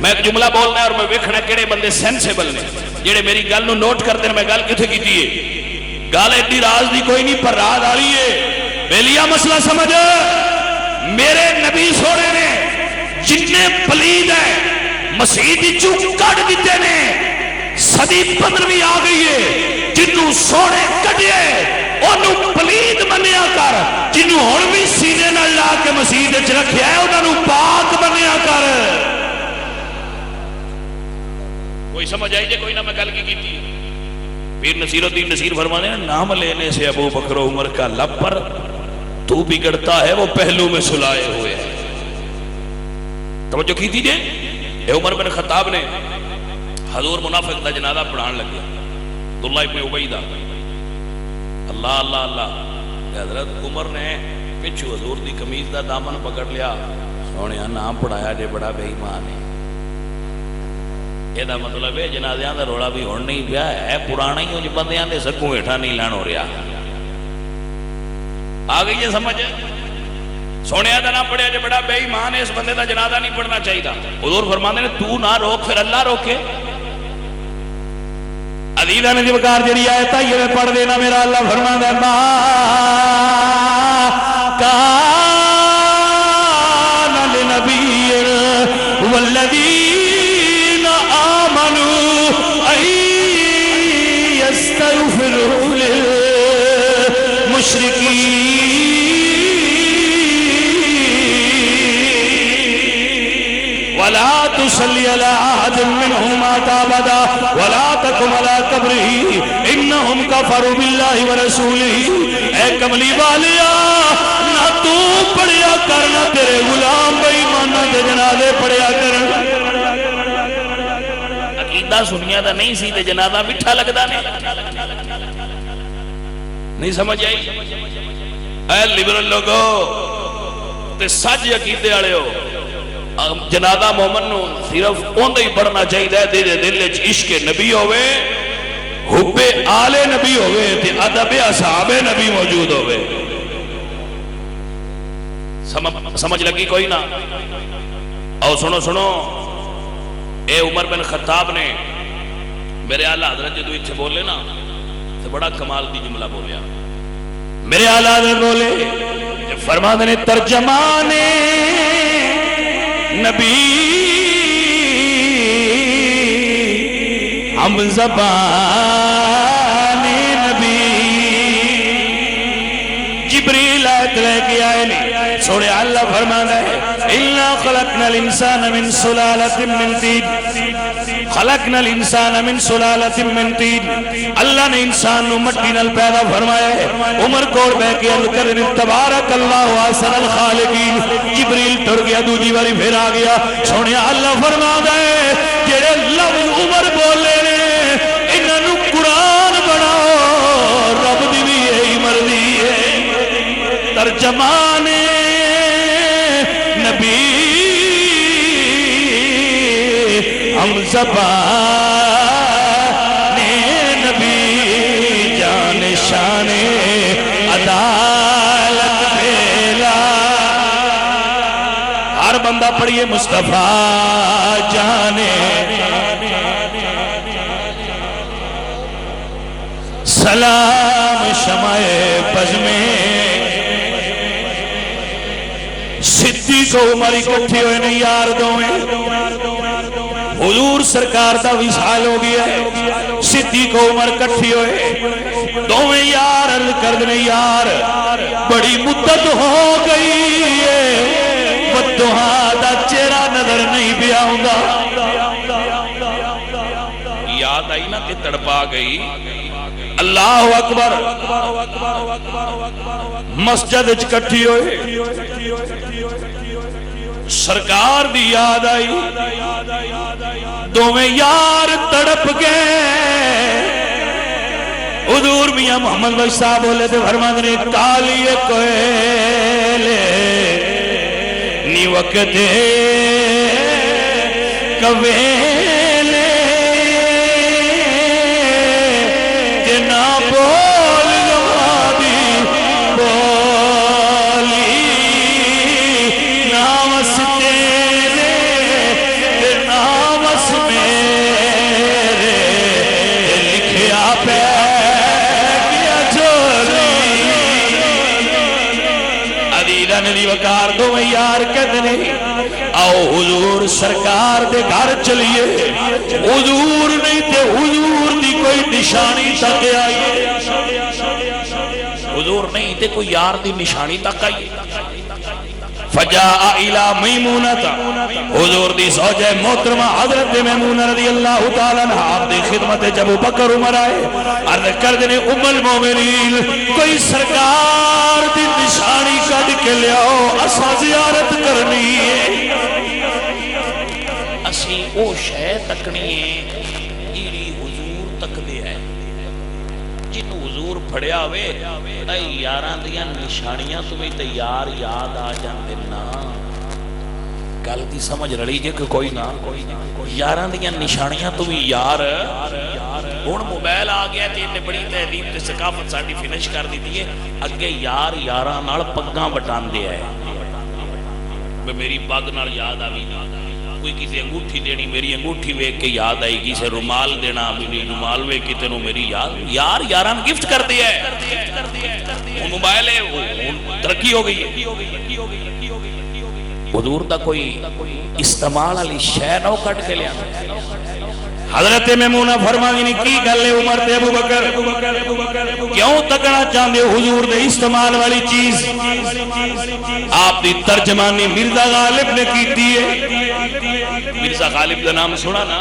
میں ایک جملہ بولنا ہے اور میں ویکھنا کیڑے بندے سینسیبل نے جڑے میری گل نو نوٹ کرتے ہیں. میں گل کتھے کیتی ہے گل ایڈی راز دی کوئی نہیں پر راز والی ہے. بیلیا مسئلہ سمجھ میرے نبی سونے نے جننے پلید ہے مسیح چوں کٹ دیتے نے صدی 15ویں آ گئی ہے جنوں سونے کڈے انہوں پلید منیا کر جنہوں ہن بھی سینے نال لا کے مسیح وچ رکھیا ہے انہوں پاک منیا کر. کوئی سمجھ آئی جے کوئی نہ میں گل کی کیتی. پیر نصیر الدین نصیر فرمانے ہیں نام لینے سے ابو بکر و عمر کا لب پر تو بگڑتا ہے وہ پہلو میں سلائے ہوئے ہیں. توجہ کی تھی جے اے عمر بن خطاب نے حضور منافق دا جنازہ پڑھان لگے عبداللہ ابن عبیدہ اللہ اللہ اللہ. حضرت عمر نے پچھو حضور دی قمیض دا دامن پکڑ لیا سونے نام پڑھایا جے بڑا بے ایمان ہے. یہ دا مطلب ہے جنازیاں دا روڑا بھی ہون نہیں پیا ہے پرانا ہی جو بندیاں دے سکوں ہیٹھا نہیں لین ہو رہا. آ گئی یہ سمجھ سونے دا نام پڑھیا جے بڑا بے ایمان ہے اس بندے دا جنازہ نہیں پڑھنا چاہیے تھا. حضور فرماندے نے تو نہ روک پھر اللہ روکے. عزیزہ نے دیوکار جڑی آیت ہے یہ پڑھ دینا میرا اللہ فرماتا ہے ما کان لنبی والذین آمنوا ان یستغفروا للمشرکین ولا تصلی علی احد منهم مات ابدا ولا تقم على قبره انهم كفروا بالله ورسوله. اے کملی والیا نہ تو پڑھیا کر نہ تیرے غلام بے ایماناں دے جنازے پڑھیا کر. عقیدہ سنیا دا نہیں سی تے جنازہ میٹھا لگدا نہیں سمجھ آئی. اے لبرل لوگو تے سج عقیدے والے ہو جنازہ مومن نو صرف اوندے ہی پڑھنا چاہیے دل وچ عشق نبی ہوئے حب آل نبی ہوئے تے ادب اصحاب نبی موجود ہوئے. سمجھ لگی کوئی نہ. او سنو سنو اے عمر بن خطاب نے میرے اعلیٰ حضرت جدو اتھے بولے نا تو بڑا کمال دی جملہ بولیا. میرے اعلیٰ حضرت بولے فرماتے نے ترجمان نبی ہم زبان نبی جبریل آیت لے کے آئے نہیں سورہ اللہ فرماتا ہے اِنَّا خَلَقْنَا الْإِنسَانَ مِنْ سُلَالَةٍ مِنْ طِينٍ خلقنا الانسان من سلالۃ من طین، اللہ نے انسان نو مٹی نال پیدا فرمایا ہے۔ عمر کول بیٹھ کے عرض کر تبارک اللہ احسن الخالقین، جبریل ٹر گیا، دوجی باری پھر آ گیا، سونے اللہ فرماتا ہے جڑے لفظ عمر بولے نے انہاں نو قرآن بناؤ، رب دی بھی یہی مرضی ہے۔ ترجمان نبی ہم زبان نبی جان شان عدالت پھیلا، ہر بندہ پڑھیے مصطفیٰ جانے سلام شمع بز میں صدیق و عمر اکٹھے ہوئے نے یار دوئیں، حضور سرکار دا وصال ہو گیا ہے، صدیق و عمر کٹھی ہوئے دوویں یار عرض کردنے یار بڑی مدت ہو گئی ہے، بدوہا دا چہرہ نظر نہیں پیا ہوندا، یاد آئی نا کہ تڑپا گئی۔ اللہ اکبر، مسجد اچ کٹھی ہوئے سرکار دی یاد آئی، دوویں یار تڑپ گئے، حضور میاں محمد بھائی صاحب بولے تھے فرماتے نے کالی کوئلے نی وقت کویلے جنا بول لوادی بولی نامس تیرے نامس میرے لکھیا پہ کیا جولی عدیدن دی وکار دو یار کدنے آؤ حضور سرکار دے گھر چلیے، حضور نہیں تے حضور دی کوئی نشانی تک آئیے، حضور نہیں تے کوئی یار دی نشانی تک آئی۔ فجاء الى میمونہ، حضور دی زوجہ محترمہ حضرت میمونہ رضی اللہ تعالیٰ عنہ آپ دی خدمت جب بکر عمر آئے عرض کر دینے ام المومنین کوئی سرکار دی نشانی کٹ کے لیاؤ اسا زیارت کرنی ہے۔ اسی او شے تکنی ہے جیڑی حضور تک دے ہے، جن حضور پھڑیا ہوئے اے یاراں دیاں نشانیاں تمہیں تے یار یاد آ جاندے نا۔ گل دی سمجھ رڑی جے کہ کوئی نہ یاراں دیاں نشانیاں تمہیں یار ہن موبائل آ گیا تے اتنے بڑی تہذیب تے ثقافت ساڈی فنش کر دیتی ہے، اگے یار یاراں نال پگاں وٹاندے ہے، میری پگ نال یاد آوی کوئی کسی انگوٹھی دینی میری انگوٹھی ویک کے یاد آئی، کسی رومال دینا میری رومال ویک کے تینوں میری یاد یار یاران گفٹ کر دیا ہے۔ موبائل ہے ترقی ہو گئی ہے، حضور دا کوئی استعمال علی شے نو کٹ کے لیا۔ حضرت میمونہ فرمانی کی گلے عمر تے ابو بکر کیوں تکنا چاہتے ہو حضور دے استعمال والی چیز؟ آپ دی ترجمانی مرزا غالب نے کیتی ہے، مرزا غالب کا نام سنا نا؟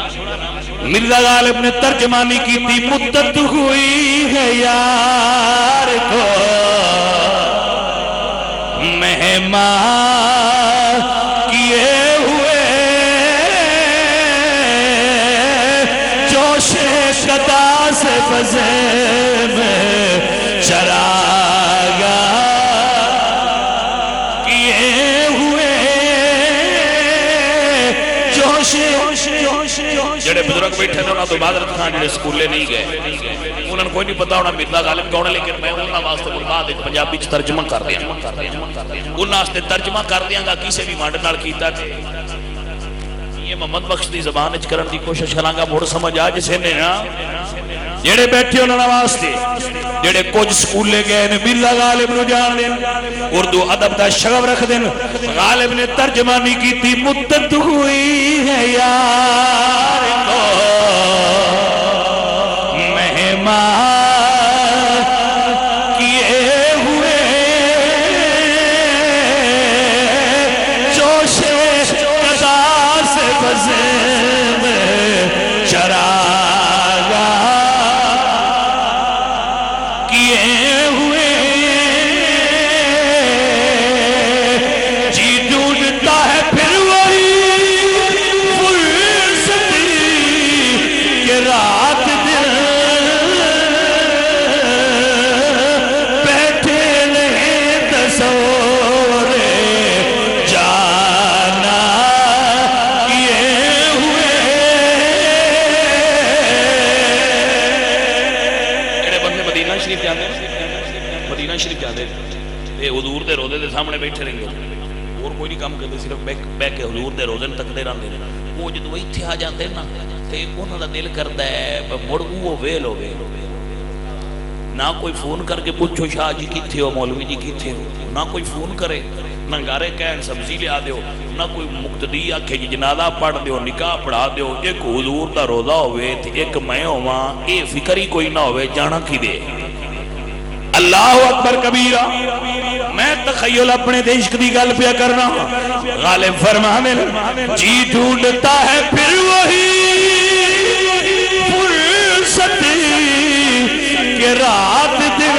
مرزا غالب نے ترجمانی کیتی مدت ہوئی ہے یار کو مہمان کیے ہوئے جوش قطع سے بزے میں چراغا کیے ہوئے جوش جڑے بزرگ بیٹھے نے انہاں تو بادرت خان جڑے سکولے نہیں گئے انہاں کوئی نہیں پتا ہونا مرزا غالب کون ہے، لیکن میں انہاں واسطے بعد ایک پنجابی چ ترجمہ کر دیاں انہاں واسطے ترجمہ کر دیاں گا کسے بھی مانڈ نال کیتا تے یہ محمد بخش دی زبان وچ کرن دی کوشش کراں گا، مڑ سمجھ آ جسے نے نا جڑے بیٹھے انہاں واسطے جڑے کچھ سکولے گئے نے مرزا غالب نو جان دین، اردو ادب دا شغف رکھ دین۔ غالب نے ترجمانی کی تھی مدت ہوئی ہے یار کو مہمان کیے ہوئے جوش قضا سے بزے میں رات دن بیٹھے رہے تصور جانا کیے ہوئے. جڑے بندے مدینہ شریف جاندے مدینہ شریف جاندے اے حضور دے روضے دے سامنے بیٹھے رہیں گے اور کوئی نہیں کام کرتے صرف بہ کے حضور دے روزے تکتے رہتے ہیں. وہ جدو اتنے آ جاتے نا تو انہوں کا دل کرتا ہے مڑ وہ ویل ہوے نہ کوئی فون کر کے پوچھو شاہ جی کتنے ہو مولوی جی کتنے ہو نہ کوئی فون کرے نہ گارے کہن سبزی لیا دیو نہ کوئی مقتدی آکھے جی جنازہ پڑھ دیو نکاح پڑھا دیو. ایک حضور دا روزہ ہوئے تے ایک میں ہواں اے فکر ہی کوئی نہ ہوئے جانا کی دے. اللہ اکبر کبیرہ. میں تخیل اپنے دیش کی گل پیا کرنا. غالب فرمانے جی ڈھونڈتا ہے پھر وہی فرصت کہ رات دن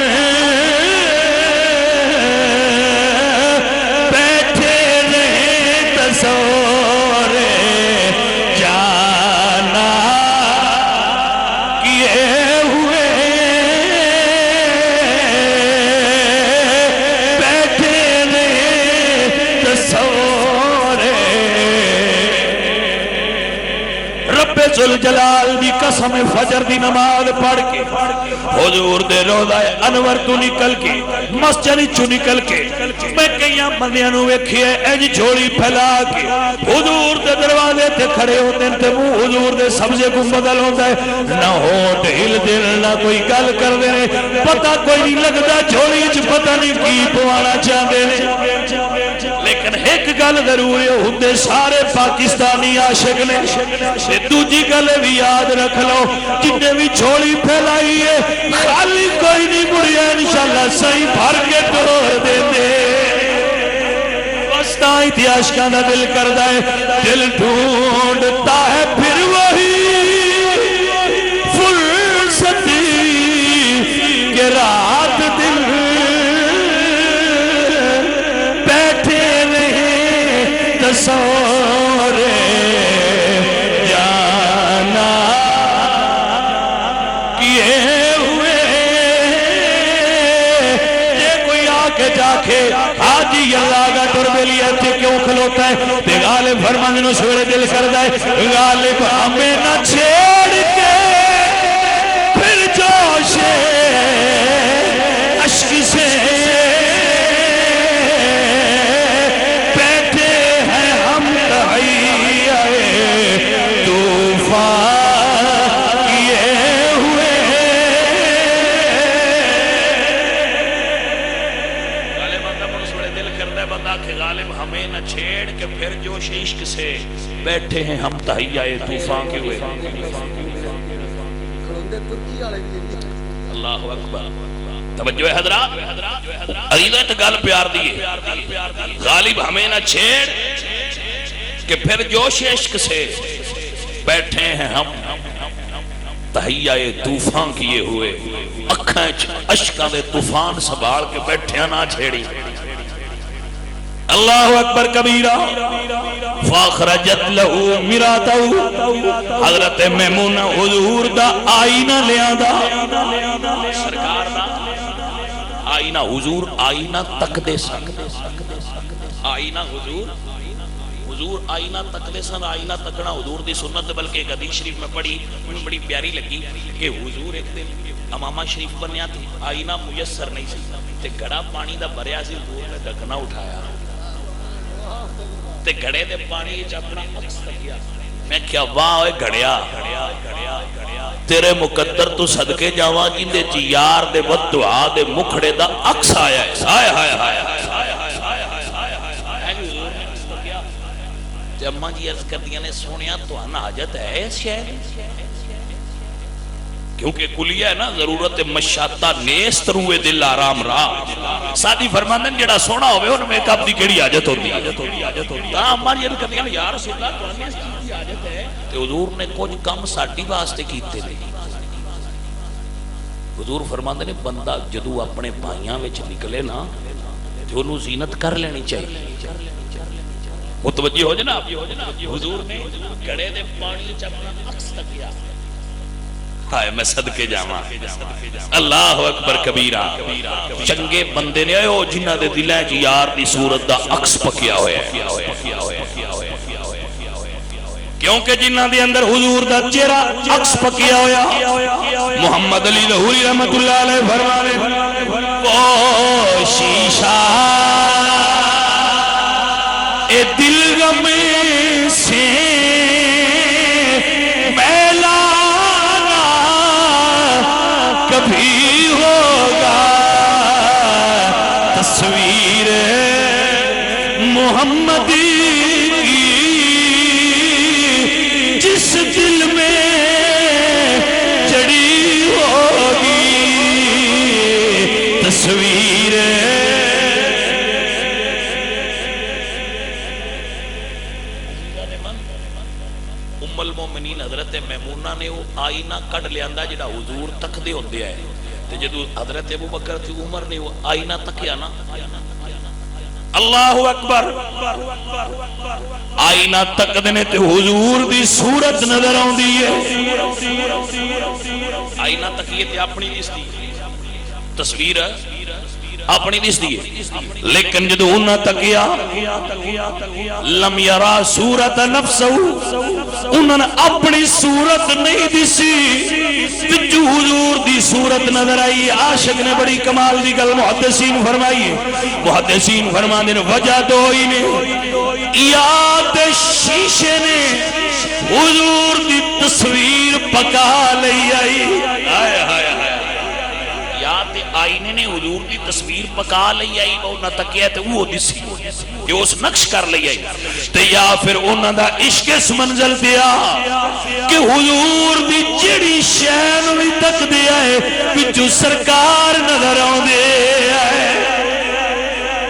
بیٹھے رہے تصور جانا کیے ہوئے. ذوالجلال دی قسم فجر دی نماز پڑھ کے حضور دے روضہ انور تو نکل کے مسجد چو نکل کے میں کئی بندیاں نو ویکھیا انج جھولی پھیلا کے حضور دے دروازے تے کھڑے ہوندے تے منہ حضور دے سبزے کو بدل ہوندا ہے. نہ ہوٹ ہل دل نہ کوئی گل کردے نے پتہ کوئی نہیں لگدا جھولی وچ پتہ نہیں کی پوانا چاہندے نے. لیکن ایک گل ضرور ہے ہوندے سارے پاکستانی عاشق نے. دوجی گل بھی یاد رکھ لو جنہیں بھی جھولی پھیلائی ہے خالی کوئی نہیں مڑیا انشاءاللہ صحیح بھر کے توڑ دے دے. بس تاں ہی عاشقاں دا دل کردا ہے دل ڈھونڈتا ہے پھر وہی فرصت کہ رات دل بیٹھے رہے تصور جانا کیے ہوئے. یہ کوئی آ کے جا کے حاجی اللہ کا ٹربیلی اچھے کیوں کھلوتا ہے تے غالب فرمان نو سوڑے دل کردا ہے غالب ہمیں نہ چھیڑ کے پھر جوش عشق سے بیٹھے ہیں ہم تہیّے طوفان کیے ہوئے. غالب بندہ پر سوڑے دل کرتا ہے بندہ کہ غالب ہمیں نہ چھیڑ کہ پھر جوش عشق سے بیٹھے ہیں ہم تہیّے طوفان کے ہوئے. اللہ اکبر. توجہ ہے حضرات عزیزہ تو گل پیار دیئے غالب ہمیں نہ چھیڑ کہ پھر جوش عشق سے بیٹھے ہیں ہم تہیّے طوفان کیے ہوئے. اکھاں اشکاں دے طوفان سنبھال کے بیٹھے نہ چھیڑی. اللہ اکبر کبیرہ. فاخرجت لہو مراتہو حضرت میمونہ حضور دا آئینہ لیا دا سرکار دا آئینہ حضور آئینہ تک دے سن. آئینہ حضور آئینہ تک دے سن. آئینہ تکنا حضور دی سنت بلکہ ایک حدیث شریف میں پڑھی مجھے بڑی پیاری لگی کہ حضور ایک دن امامہ شریف بنیا تھی آئینہ میسر نہیں سی تے گھڑا پانی دا بھریا سی حضور نے ڈھکنا اٹھایا تے گھڑے دے پانی اپنا عکس لگیا. میں کیا واہ ہوئے گھڑیا تیرے مقدر تو صدقے جاواں جندے چی یار دے بد دعا دے مکھڑے دا عکس آیا ہے. ہائے ہائے ہائے جب اماں جی عرض کر دیا نے سونیا تو آنا حاجت ہے اس شہر کیونکہ کلیہ ہے نا ضرورت مشاطہ نیست روئے دل آرام راہ. سادی فرماندن جڑا سونا ہوئے ان میں کب دی کیڑی حاجت ہوتی ہے. اماں جی عرض کر دیا یا رسول اللہ تو آنے اس چیز کی حاجت ہے کہ حضور نے کچھ کم ساڑی واسطے کیتے نہیں. حضور فرماندے نے بندہ جدو اپنے بھائیاں وچ نکلے نا تو انہوں زینت کر لینی چاہیے. متوجہ ہو جناب حضور نے گھڑے دے پانی چ اپنا عکس لگیا ہائے میں صدقے جاواں اللہ اکبر کبیرہ چنگے بندے نے او جنہ دے دلیں چ یار دی صورت دا عکس پکیا ہویا ہے کیونکہ جنہ دے اندر حضور دا چہرہ عکس پکیا ہویا محمد علی لاہوری رحمت اللہ علیہ فرمانے وہ شیشہ اے دل غم سے کبھی ہوگا تصویر محمد کی جس دل میں چڑھی ہوگی تصویر ام المومنین حضرت میمونہ نے وہ آئینہ کٹ لیا جڑا حضور تک دے ہوندے آئے تے جدو حضرت ابو بکر تے عمر نے وہ آئینہ تکیا نا اللہ اکبر آئینہ تک دینے تے حضور دی صورت نظر آؤندی ہے آئینہ تکیے تے اپنی دس دی تصویر اپنی دس دی لیکن جدو انہاں تکیا لم یرا صورت نفسہ انہاں اپنی صورت نہیں دسی وچو حضور دی صورت نظر آئی عاشق نے بڑی کمال دی گل محدثین فرمائی محدثین فرماندے نے وجہ دو ہی نے یاد شیشے نے حضور دی تصویر پکا لئی آئی آئے آئے یاد آئینے نے حضور دی تصویر پکا لئی آئی وہ نہ تکیا تے وہ دسی کہ اس نقش کر لئی آئی تے یا پھر انہاں دا عشق اس منزل دیا کہ حضور دی جڑی شین بھی تک دیا ہے وچوں سرکار نظر آوندے آئے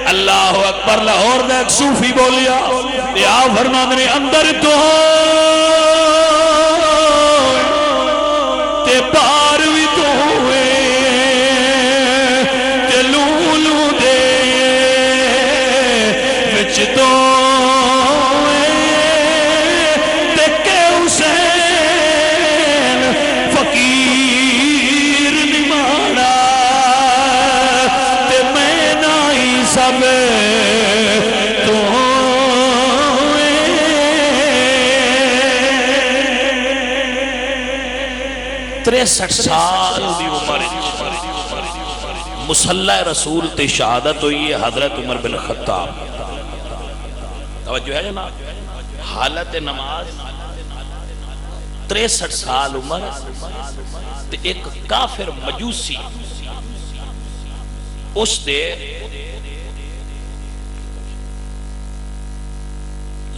اللہ اکبر لاہور دا ایک صوفی بولیا تے آپ فرماندے نے اندر تو تے باہر بھی تو ہوئے تو دیکھے حسین فقیر نمانا تے میں نائی سب تو 63 سال دی عمر مصلی رسول تے شہادت ہوئی ہے حضرت عمر بن خطاب توجہ ہے جناب حالت نماز 63 سال عمر تے ایک کافر مجوسی اس دے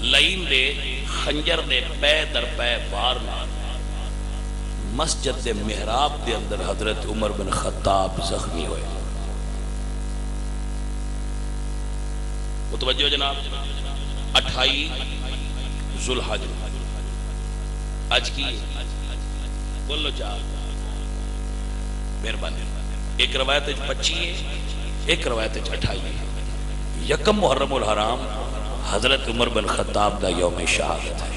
لائن دے خنجر دے پے در پے بارنا مسجد دے محراب دے اندر حضرت عمر بن خطاب زخمی ہوئے متوجہ جناب 28 ذوالحج آج کی بولو چاہ مہربانی ایک روایت 25 ہے ایک روایت 28 ہے یکم محرم الحرام حضرت عمر بن خطاب دا یوم شہادت ہے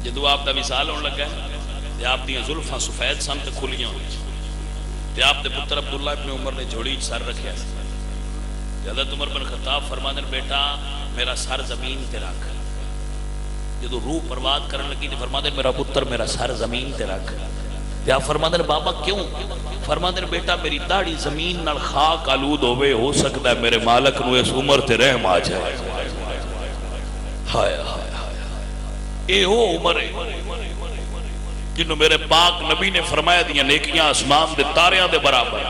جدو آپ دا وصال ہونے لگا ہے تے آپ دیاں زلفاں سفید سن تے کھلیاں تے آپ دے پتر عبداللہ ابن عمر نے جھوڑی سر رکھیا حضرت عمر بن خطاب فرمانے بیٹا میرا سر زمین تے رکھ جدو روح پرواد کرنے لگی تے فرمانے میرا پتر میرا سر زمین تے رکھ تے آپ فرمانے بابا کیوں فرمانے بیٹا میری داڑھی زمین نال خاک آلود ہوئے ہو سکتا ہے میرے مالک نو اس عمر تے رحم آ جائے ہائے ہائے اے ہو عمر ہے جنہوں میرے پاک نبی نے فرمایا دیا نیکیاں آسمان دے تاریاں دے برابر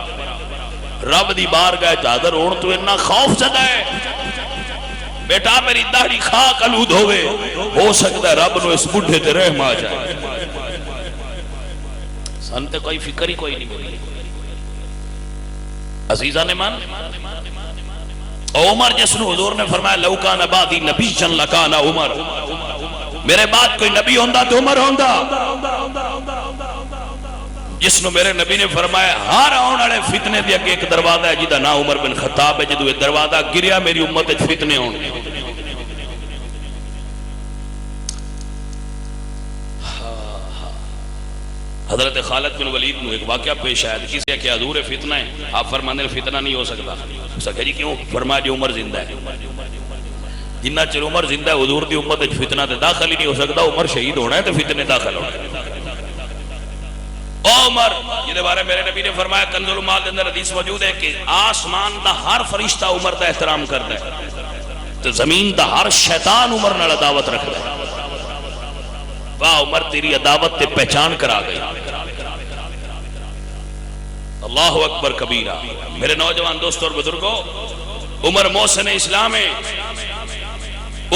رب دی بارگاہ حاضر ہون تو اتنا خوف زدہ ہے بیٹا میری داڑھی خاک آلود ہوئے ہو سکتا ہے رب نو اس بڈھے تے رحم آ جائے سنتے کوئی فکر ہی کوئی نہیں ملی عزیزہ نے مان عمر جس نو حضور نے فرمایا لو کان بعدی نبی جن لکان عمر میرے بعد کوئی نبی ہوندہ تو عمر ہوندہ جس نو میرے نبی نے فرمایا ہر آن والے فتنے دے اگے ایک دروازہ ہے جیدہ نا عمر بن خطاب ہے جدو ایک دروازہ گریا میری امت فتنے ہوں حضرت خالد بن ولید نو ایک واقعہ پیش آیا، کسی کہ حضور فتنہ ہے، آپ فرمانے فتنہ نہیں ہو سکتا، سکے جی کیوں؟ فرمایا جو عمر زندہ ہے، جنہ چر عمر زندہ ہے حضور دی امت وچ فتنہ تے داخل ہی نہیں ہو سکتا، عمر شہید ہونا ہے تو فتنے داخل ہونا ہے۔ او عمر جہدے بارے میرے نبی نے فرمایا کنز المال دے اندر حدیث موجود ہے کہ آسمان دا ہر فرشتہ عمر دا احترام کرتا ہے تو زمین دا ہر شیطان عمر نال عداوت رکھتا ہے۔ واہ عمر تیری عداوت تے پہچان کرا گئی، اللہ اکبر کبیرہ۔ میرے نوجوان دوستوں اور بزرگوں، عمر محسن اسلام ہے،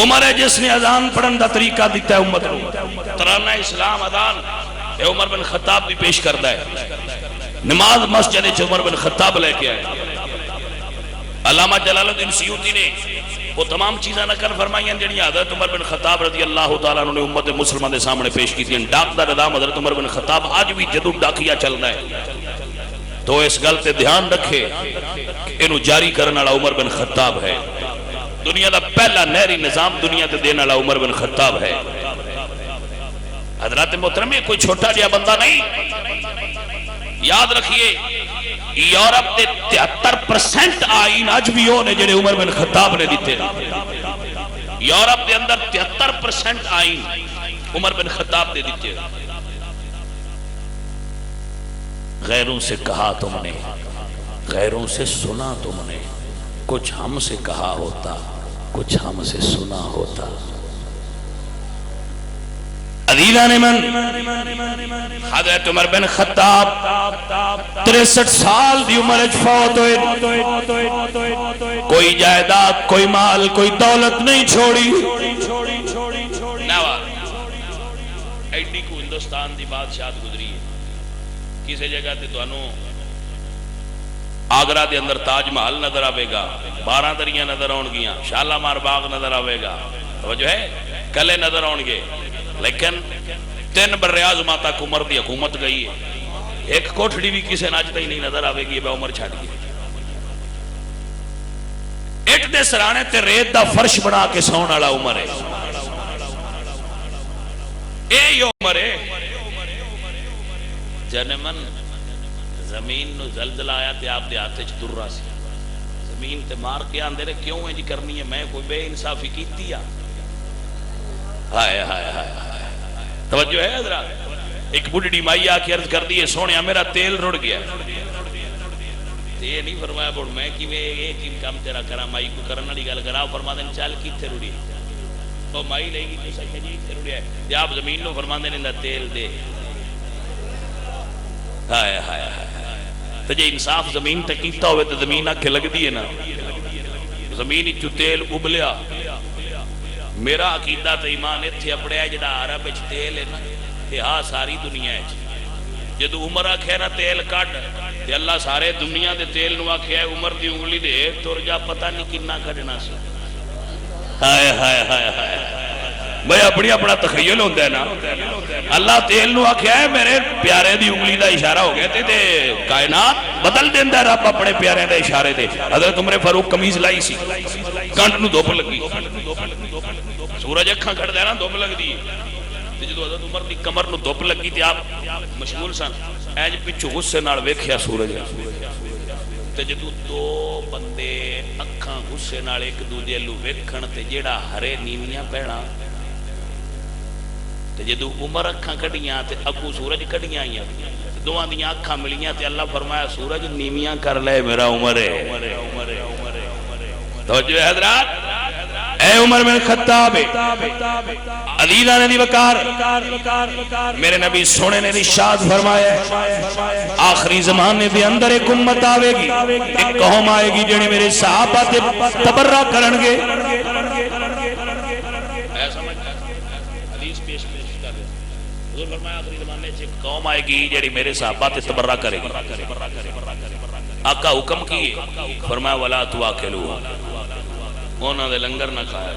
عمر ہے جس نے اذان پڑھن دا طریقہ دیتا ہے امت کو، ترانہ اسلام اذان اے عمر بن خطاب بھی پیش کرتا ہے، نماز مسجد وچ عمر بن خطاب لے کے آئے۔ علامہ جلال الدین سیوطی نے وہ تمام چیزاں نقل فرمائی ہیں جڑی حضرت عمر بن خطاب رضی اللہ تعالیٰ عنہ نے امت مسلمہ دے سامنے پیش کی تھی۔ ڈاک دا نظام حضرت عمر بن خطاب آج بھی جدو ڈاکیا چلتا ہے تو اس گل تے دھیان رکھے کہ انہوں جاری کرنے والا عمر بن خطاب ہے، دنیا دا پہلا نہری نظام دنیا تے دینے والا عمر بن خطاب ہے۔ حضرات محترم کوئی چھوٹا جہا بندہ نہیں، یاد رکھیے یورپ دے 73% آئین اج بھی وہ نے جڑے عمر بن خطاب نے دیتے ہیں۔ یورپ دے اندر 73% آئین عمر بن خطاب نے دیتے ہیں۔ غیروں سے کہا تم نے، غیروں سے سنا تم نے، کچھ ہم سے کہا ہوتا، کچھ ہم سے سنا ہوتا۔ عزیزان من، حضرت عمر بن خطاب 63 سال دی عمر وچ فوت ہوئے، کوئی جائیداد، کوئی مال، کوئی دولت نہیں چھوڑی۔ ایڈی کو ہندوستان دی بادشاہت گزری ہے، کسی جگہ تے تانوں آگرہ دے اندر تاج محل نظر آئے گا، 12 دریاں نظر آن گیاں، شالامار باغ نظر آئے گا، توجہ ہے، کلے نظر آن گے، لیکن 3 براعظموں تک عمر دی حکومت گئی ہے، ایک کوٹھڑی بھی کسی ناچتا ہی نہیں نظر آئے گی، بے عمر چھاڑ گئی۔ اٹ دے سرانے تے ریت دا فرش بنا کے سون والا عمر ہے، اے عمر ہے۔ جنمن زمین نو زلزلہ آیا تے آپ دے ہاتھ وچ ترا سی، زمین تے مار کے آندے رہے کیوں ہے جی کرنی ہے، میں کوئی بے انصافی کیتی ہے؟ ہائے ہائے ہائے توجہ ہے حضرات۔ ایک بڈھڑی مائی آ کے عرض کر دی ہے سونیا میرا تیل رڑ گیا، یہ نہیں فرمایا بڑھ میں کہ میں ایک کام تیرا کرا، مائی کو کرنا والی گل کرا، فرما دیں چل کیتھے رڑی، وہ مائی لے گی تو سکے جی کیتھے رڑیا ہے، تے آپ زمین نو فرما دیں تیل دے۔ ہائے ہائے ہائے، تو جے انصاف زمین تے کیتا ہوئے تو زمین آکھے لگ دی ہے نا، زمین چو تیل ابلیا۔ میرا عقیدہ تے ایمان اتھے اپڑے ہے جڑا عرب وچ تیل ہے نا، تے ہاں ساری دنیا ہے جدو عمر آکھے نا تیل کٹ تے اللہ سارے دنیا دے تیل نو آکھے ہے عمر دی انگلی دے تر جا پتہ نہیں کنا کھڑنا سی۔ ہائے ہائے ہائے ہائے، بھئی اپنی اپنا تخیل ہوتا ہے نا، اللہ تیل نو آکھے ہے میرے پیارے دی انگلی دا اشارہ ہو گیا تے کائنات بدل دیندہ ہے رب اپنے پیارے دے اشارے دے۔ حضرت عمر فاروق قمیض لائی سی، کنٹ نو دھوپ لگی، سورج اکھاں کھڑ دے نا دھوپ لگ دی، جدو حضرت عمر دی کمر نو دھوپ لگی تے آپ مشغول سن، ایج پچھو غصے نال ویکھیا سورج، تے جدو دو بندے اکھاں غصے نال ایک دوجے لو ویکھن تے جیڑا ہرے نیویاں پینا، تے جدو عمر اکھاں کڈیاں تے اگو سورج کڈیاں آئیاں، دوواں دیاں اکھاں ملیاں تے اللہ فرمایا سورج نیویاں کر لے میرا عمر ہے۔ توجہ ہے حضرات، اے عمر بن خطاب عزیزان دی وقار، میرے نبی سونے نے ارشاد فرمایا آخری زمانے دے اندر ایک امت آوے گی، ایک قوم آئے گی جنہیں میرے صحابہ تے تبرہ کرن گے۔ حدیث پیش کر رہے حضور فرمایا آخری زمانے سے ایک قوم آئے گی جنہیں میرے صحابہ تے تبرہ کرے گی۔ آقا حکم کیے، فرمایا وَلَا تُوَاكِلُوهُمْ، انہاں دے لنگر نہ کھایا،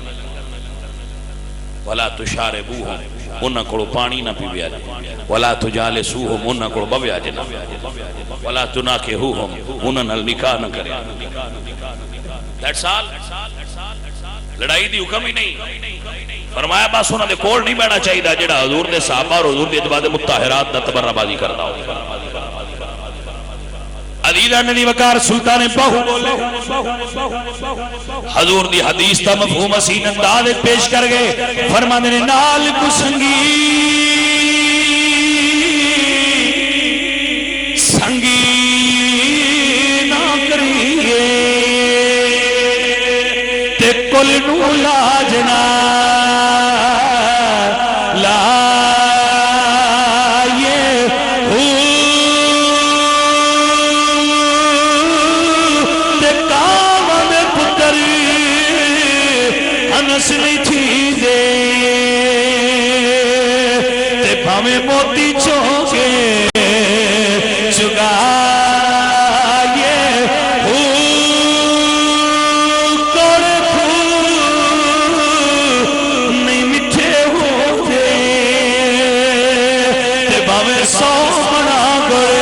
وَلَا تُشَارِبُوهُمْ، انہاں کو پانی نہ پیویا جے، وَلَا تُجَالِسُوهُمْ، انہاں کو بویا جے نہ، وَلَا تُنَاكِحُوهُمْ، انہاں نال نکاح نہ کرے۔ دیٹس آل، لڑائی دی حکم ہی نہیں، فرمایا بس انہوں نے کول نہیں بیٹھنا چاہیے جڑا حضور دے صحابہ اور حضور دے اتباع مطہرات دا تبرہ بازی کرتا ہو. علیلہ نے وقار سلطان باہو بولے حضور دی حدیث تا مفہوم حسین انداز پیش کر گئے. فرمانے نے نال کسنگی سنگی نہ کریے تے کل نو لاجنا نہیں تھی دے تے بھامے موتی چونکے چگائے کوڑے پھول نہیں مٹھے ہوتے تے بھامے سونا گڑے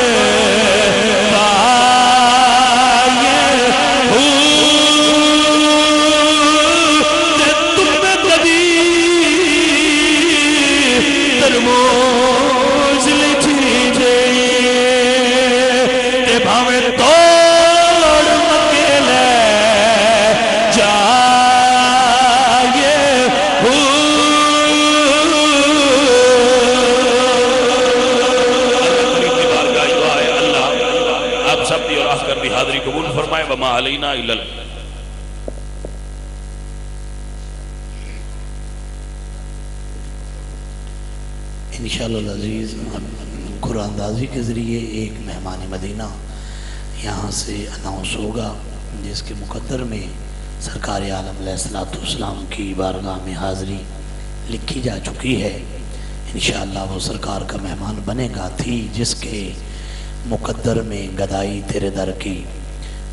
حاضری قبول فرمائے. وما علینا الا انشاءاللہ العزیز قرآن اندازی کے ذریعے ایک مہمان مدینہ یہاں سے اناؤنس ہوگا جس کے مقدر میں سرکار عالم علیہ السلام کی بارگاہ میں حاضری لکھی جا چکی ہے. انشاءاللہ وہ سرکار کا مہمان بنے گا. تھی جس کے مقدر میں گدائی تیرے در کی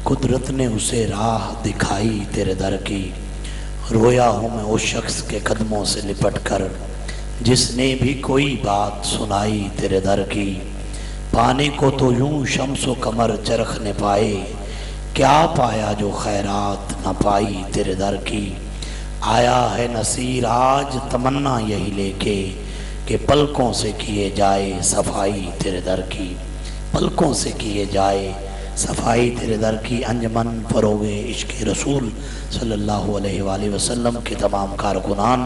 قدرت نے اسے راہ دکھائی تیرے در کی. رویا ہوں میں اس شخص کے قدموں سے لپٹ کر جس نے بھی کوئی بات سنائی تیرے در کی. پانے کو تو یوں شمس و قمر چرخ نے پائے کیا پایا جو خیرات نہ پائی تیرے در کی. آیا ہے نصیر آج تمنا یہی لے کے کہ پلکوں سے کیے جائے صفائی تیرے در کی. پلکوں سے کیے جائے صفائی تیرے در کی. انجمن فروغ عشق رسول صلی اللہ علیہ وآلہ وسلم کے تمام کارکنان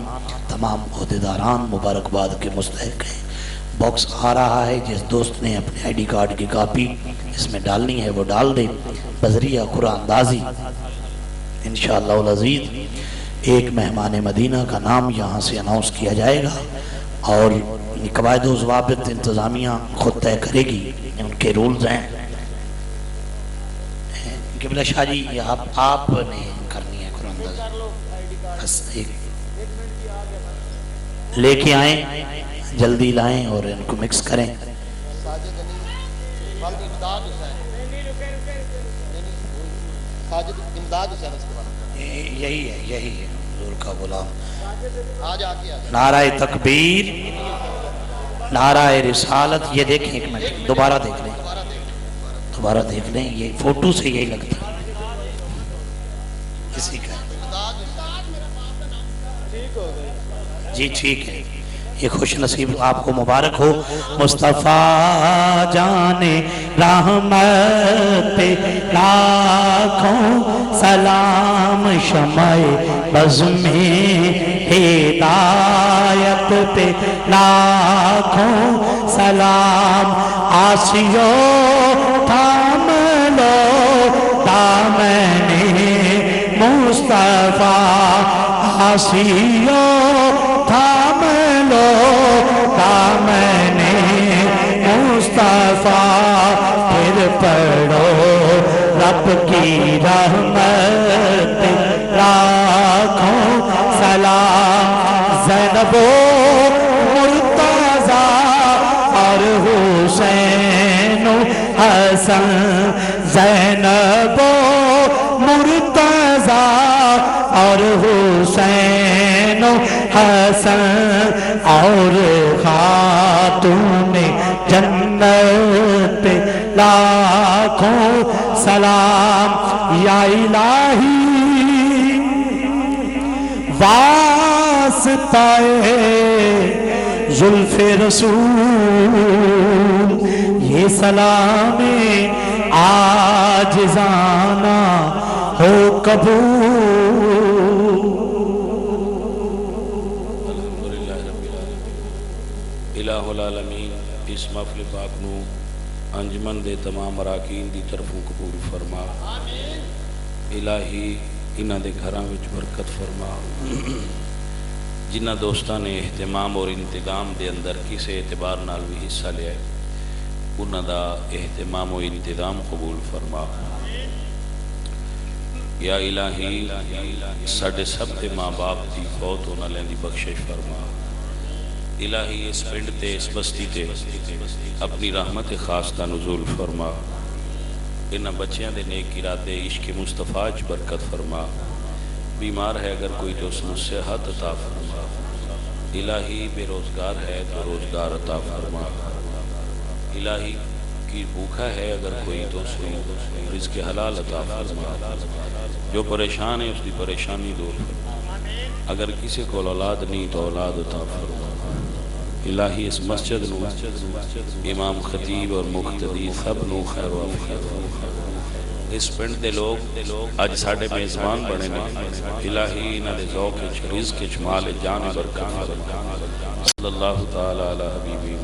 تمام عہدیداران مبارکباد کے مستحق ہیں. باکس آ رہا ہے، جس دوست نے اپنے آئی ڈی کارڈ کی کاپی اس میں ڈالنی ہے وہ ڈال دے. بذریعہ قرآن اندازی انشاءاللہ العزیز ایک مہمان مدینہ کا نام یہاں سے اناؤنس کیا جائے گا اور قواعد و ضوابط انتظامیہ خود طے کرے گی. ان کے رولز ہیں. قبلہ شاہ جی یہ آپ نے کرنی ہے قرآن اندازی. بس ایک لے کے آئیں، جلدی لائیں اور ان کو مکس کریں. یہی ہے حضور کا غلام. نعرہ تکبیر، نعرہ رسالت. یہ دیکھیں ایک منٹ دوبارہ دیکھ لیں یہ فوٹو سے یہی لگتا ہے کسی کا. جی ٹھیک ہے، یہ خوش نصیب آپ کو مبارک ہو. مصطفیٰ جان رحمت پہ لاکھوں سلام، شمع بز میں ہدایت پہ لاکھوں سلام. آسیو تھام لو دامن مصطفیٰ، آسیو تھام لو دامن مصطفیٰ. پھر پڑھو رب کی رحمت لاکھوں سلام. زینب و مرتضیٰ اور حسین و حسن، زینب و مرتضیٰ اور حسین و حسن، اور خاتون جنت پہ لاکھوں سلام. یا الہی راستائے زلف رسول یہ سلام عاجزانہ ہو قبول. الحمدللہ رب العالمین. الہ العالمین اس محفل پاک نو انجمن دے تمام اراکین دی طرفوں قبول فرما. الہی انہاں دے گھراں وچ برکت فرما. جنہ دوستاں نے اہتمام اور انتظام دے اندر کسی اعتبار نال بھی حصہ لیا ہے انہاں دا اہتمام و انتظام قبول فرما. یا الہی ساڈے سب دے ماں باپ دی فوت ہونے والے دی بخشش فرما. الہی اس پنڈ تے اس بستی تے اپنی رحمت خاص کا نزول فرما. انہاں بچیاں دے نیک ارادے عشق مصطفیٰ چ برکت فرما. بیمار ہے اگر کوئی تو اس کو صحت عطا فرما. الہی بے روزگار ہے تو روزگار عطا فرما. الہی کی بھوکا ہے اگر کوئی تو اس کو رزق حلال عطا فرما. جو پریشان ہے اس کی پریشانی دور فرما. اگر کسی کو اولاد نہیں تو اولاد عطا فرما. الہی اس مسجد نو امام خطیب اور مقتدی سب نو خیر و عافیت. اس پنڈ دے لوگ اج ساڈے میزبان بنے نے. الہی انہاں دے ذوق وچ رزق وچ مال جان برکت فرما. صلی اللہ تعالی علی حبیبی